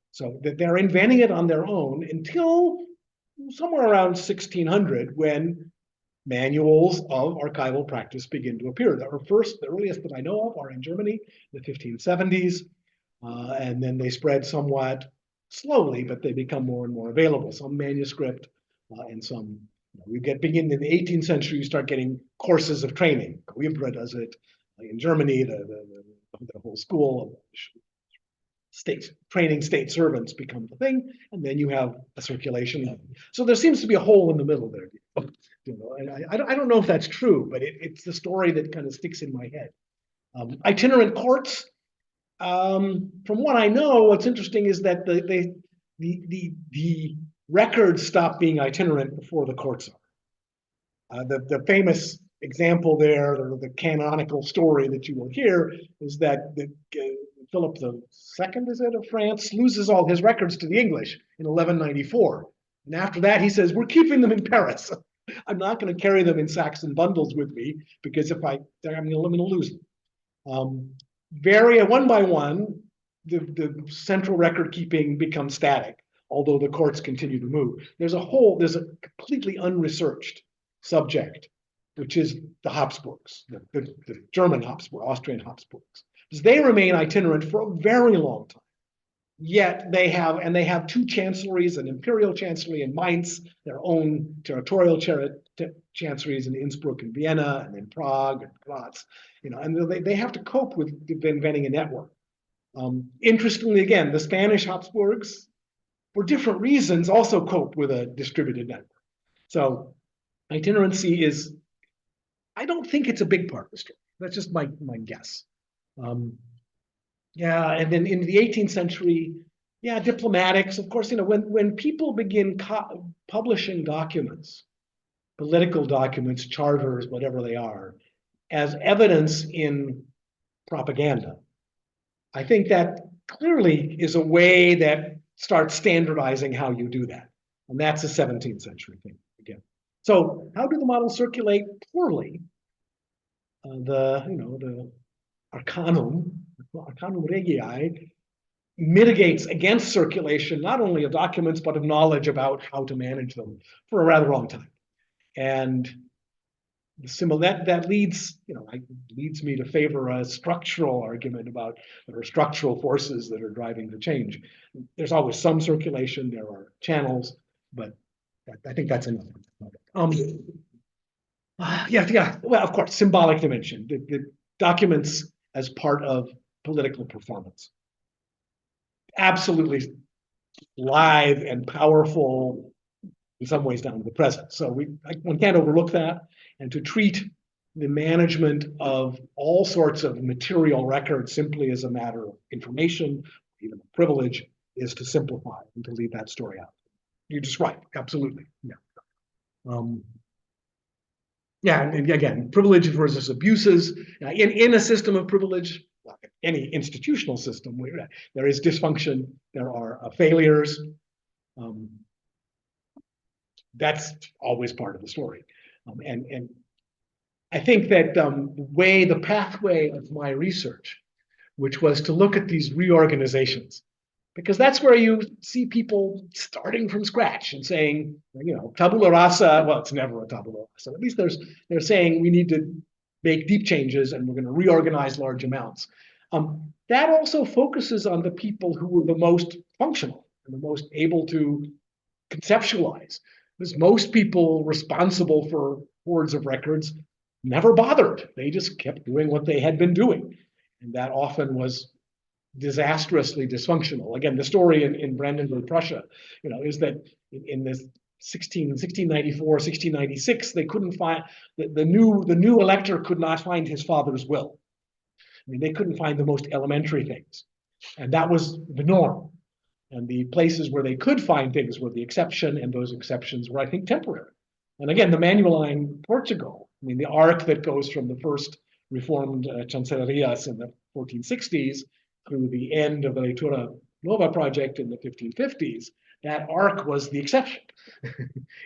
So that they're inventing it on their own until somewhere around 1600, when manuals of archival practice begin to appear. The earliest that I know of are in Germany, the 1570s, and then they spread somewhat slowly, but they become more and more available. Some manuscript and some, begin in the 18th century, you start getting courses of training. Coimbra does it. In Germany, the whole school of state servants become the thing, and then you have a circulation. So there seems to be a hole in the middle there. I don't know if that's true, but it's the story that kind of sticks in my head. Itinerant courts. From what I know, what's interesting is that the records stop being itinerant before the courts are. The famous example there, the canonical story that you will hear, is that Philip II, is it, of France, loses all his records to the English in 1194. And after that, he says, we're keeping them in Paris. I'm not going to carry them in sacks and bundles with me, because I'm going to lose them. One by one, the central record keeping becomes static, although the courts continue to move. There's a completely unresearched subject, which is the Habsburgs, the German Habsburg, Austrian Habsburgs. Because they remain itinerant for a very long time. Yet they have two chancelleries, an imperial chancellery in Mainz, their own territorial chancelleries in Innsbruck and Vienna, and in Prague and Graz. And they have to cope with inventing a network. Interestingly, again, the Spanish Habsburgs, for different reasons, also cope with a distributed network. So itinerancy is, I don't think it's a big part of the story. That's just my guess. And then in the 18th century, diplomatics. Of course, when people begin publishing documents, political documents, charters, whatever they are, as evidence in propaganda, I think that clearly is a way that starts standardizing how you do that. And that's a 17th century thing again. So how do the models circulate? Poorly. The Arcanum Regii mitigates against circulation, not only of documents, but of knowledge about how to manage them for a rather long time. And that leads me to favor a structural argument about there are structural forces that are driving the change. There's always some circulation, there are channels, but I think that's enough. Well, of course, symbolic dimension, the documents as part of political performance. Absolutely live and powerful, in some ways down to the present. So one can't overlook that. And to treat the management of all sorts of material records simply as a matter of information, even privilege, is to simplify and to leave that story out. You're just right, absolutely. And again, privilege versus abuses. In a system of privilege, any institutional system, where there is dysfunction, there are failures. That's always part of the story. And I think that the pathway of my research, which was to look at these reorganizations, because that's where you see people starting from scratch and saying, tabula rasa, well, it's never a tabula rasa. At least they're saying we need to make deep changes and we're going to reorganize large amounts. That also focuses on the people who were the most functional and the most able to conceptualize. Because most people responsible for hordes of records never bothered. They just kept doing what they had been doing. And that often was disastrously dysfunctional. Again, the story in Brandenburg, Prussia, is that in this 1694, 1696, they couldn't find, the new elector could not find his father's will. I mean, they couldn't find the most elementary things. And that was the norm. And the places where they could find things were the exception, and those exceptions were, I think, temporary. And again, the Manualine in Portugal, I mean, the arc that goes from the first reformed chancelerias in the 1460s through the end of the Leitura Nova project in the 1550s, that arc was the exception.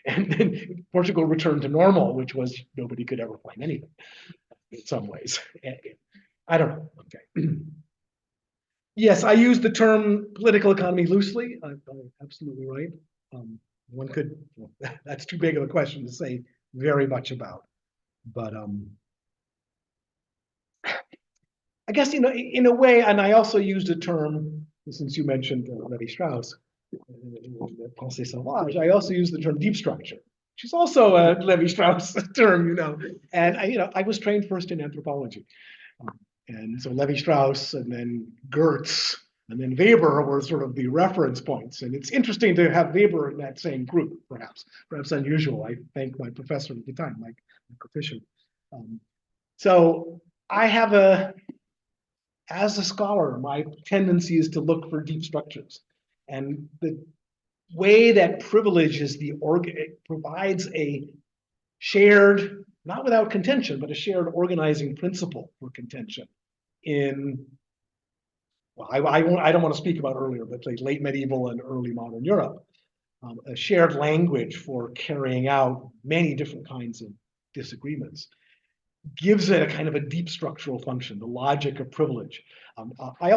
And then Portugal returned to normal, which was nobody could ever find anything in some ways. I don't know. Okay. Yes, I use the term political economy loosely. I'm absolutely right. One could, well, that's too big of a question to say very much about. But I guess, in a way, and I also used a term, since you mentioned Lévi-Strauss, Pensée sauvage, I also use the term deep structure, which is also a Lévi-Strauss term, And I was trained first in anthropology. And so Lévi-Strauss and then Goetz and then Weber were sort of the reference points. And it's interesting to have Weber in that same group, perhaps unusual. I thank my professor at the time, Mike Fisher. So I have as a scholar, my tendency is to look for deep structures. And the way that privilege is it provides a shared, not without contention, but a shared organizing principle for contention in, well, I don't want to speak about earlier, but like late medieval and early modern Europe, a shared language for carrying out many different kinds of disagreements gives it a kind of a deep structural function, the logic of privilege. I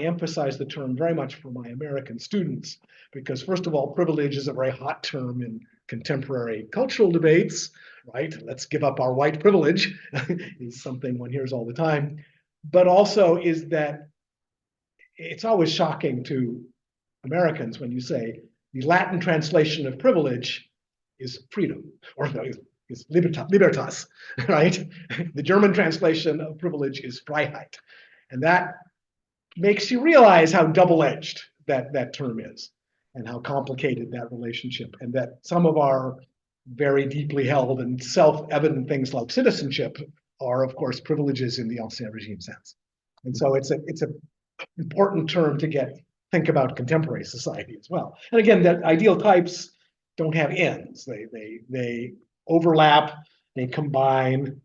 emphasize the term very much for my American students, because first of all, privilege is a very hot term in contemporary cultural debates, right? Let's give up our white privilege is something one hears all the time. But also is that it's always shocking to Americans when you say the Latin translation of privilege is freedom, or is libertas, right? The German translation of privilege is Freiheit. And that makes you realize how double-edged that term is and how complicated that relationship, and that some of our very deeply held and self-evident things like citizenship are, of course, privileges in the Ancien Regime sense. And so it's an important term to think about contemporary society as well. And again, that ideal types don't have ends. They overlap, they combine.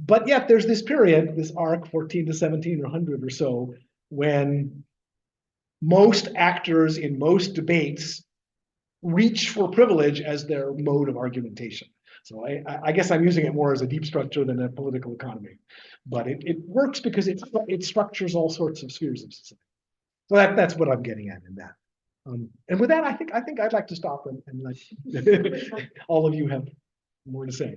But yet there's this period, this arc, 14 to 17 or 100 or so, when most actors in most debates reach for privilege as their mode of argumentation. So I guess I'm using it more as a deep structure than a political economy. But it works because it structures all sorts of spheres of society. So that's what I'm getting at in that. And with that, I think I'd like to stop and let all of you have more to say.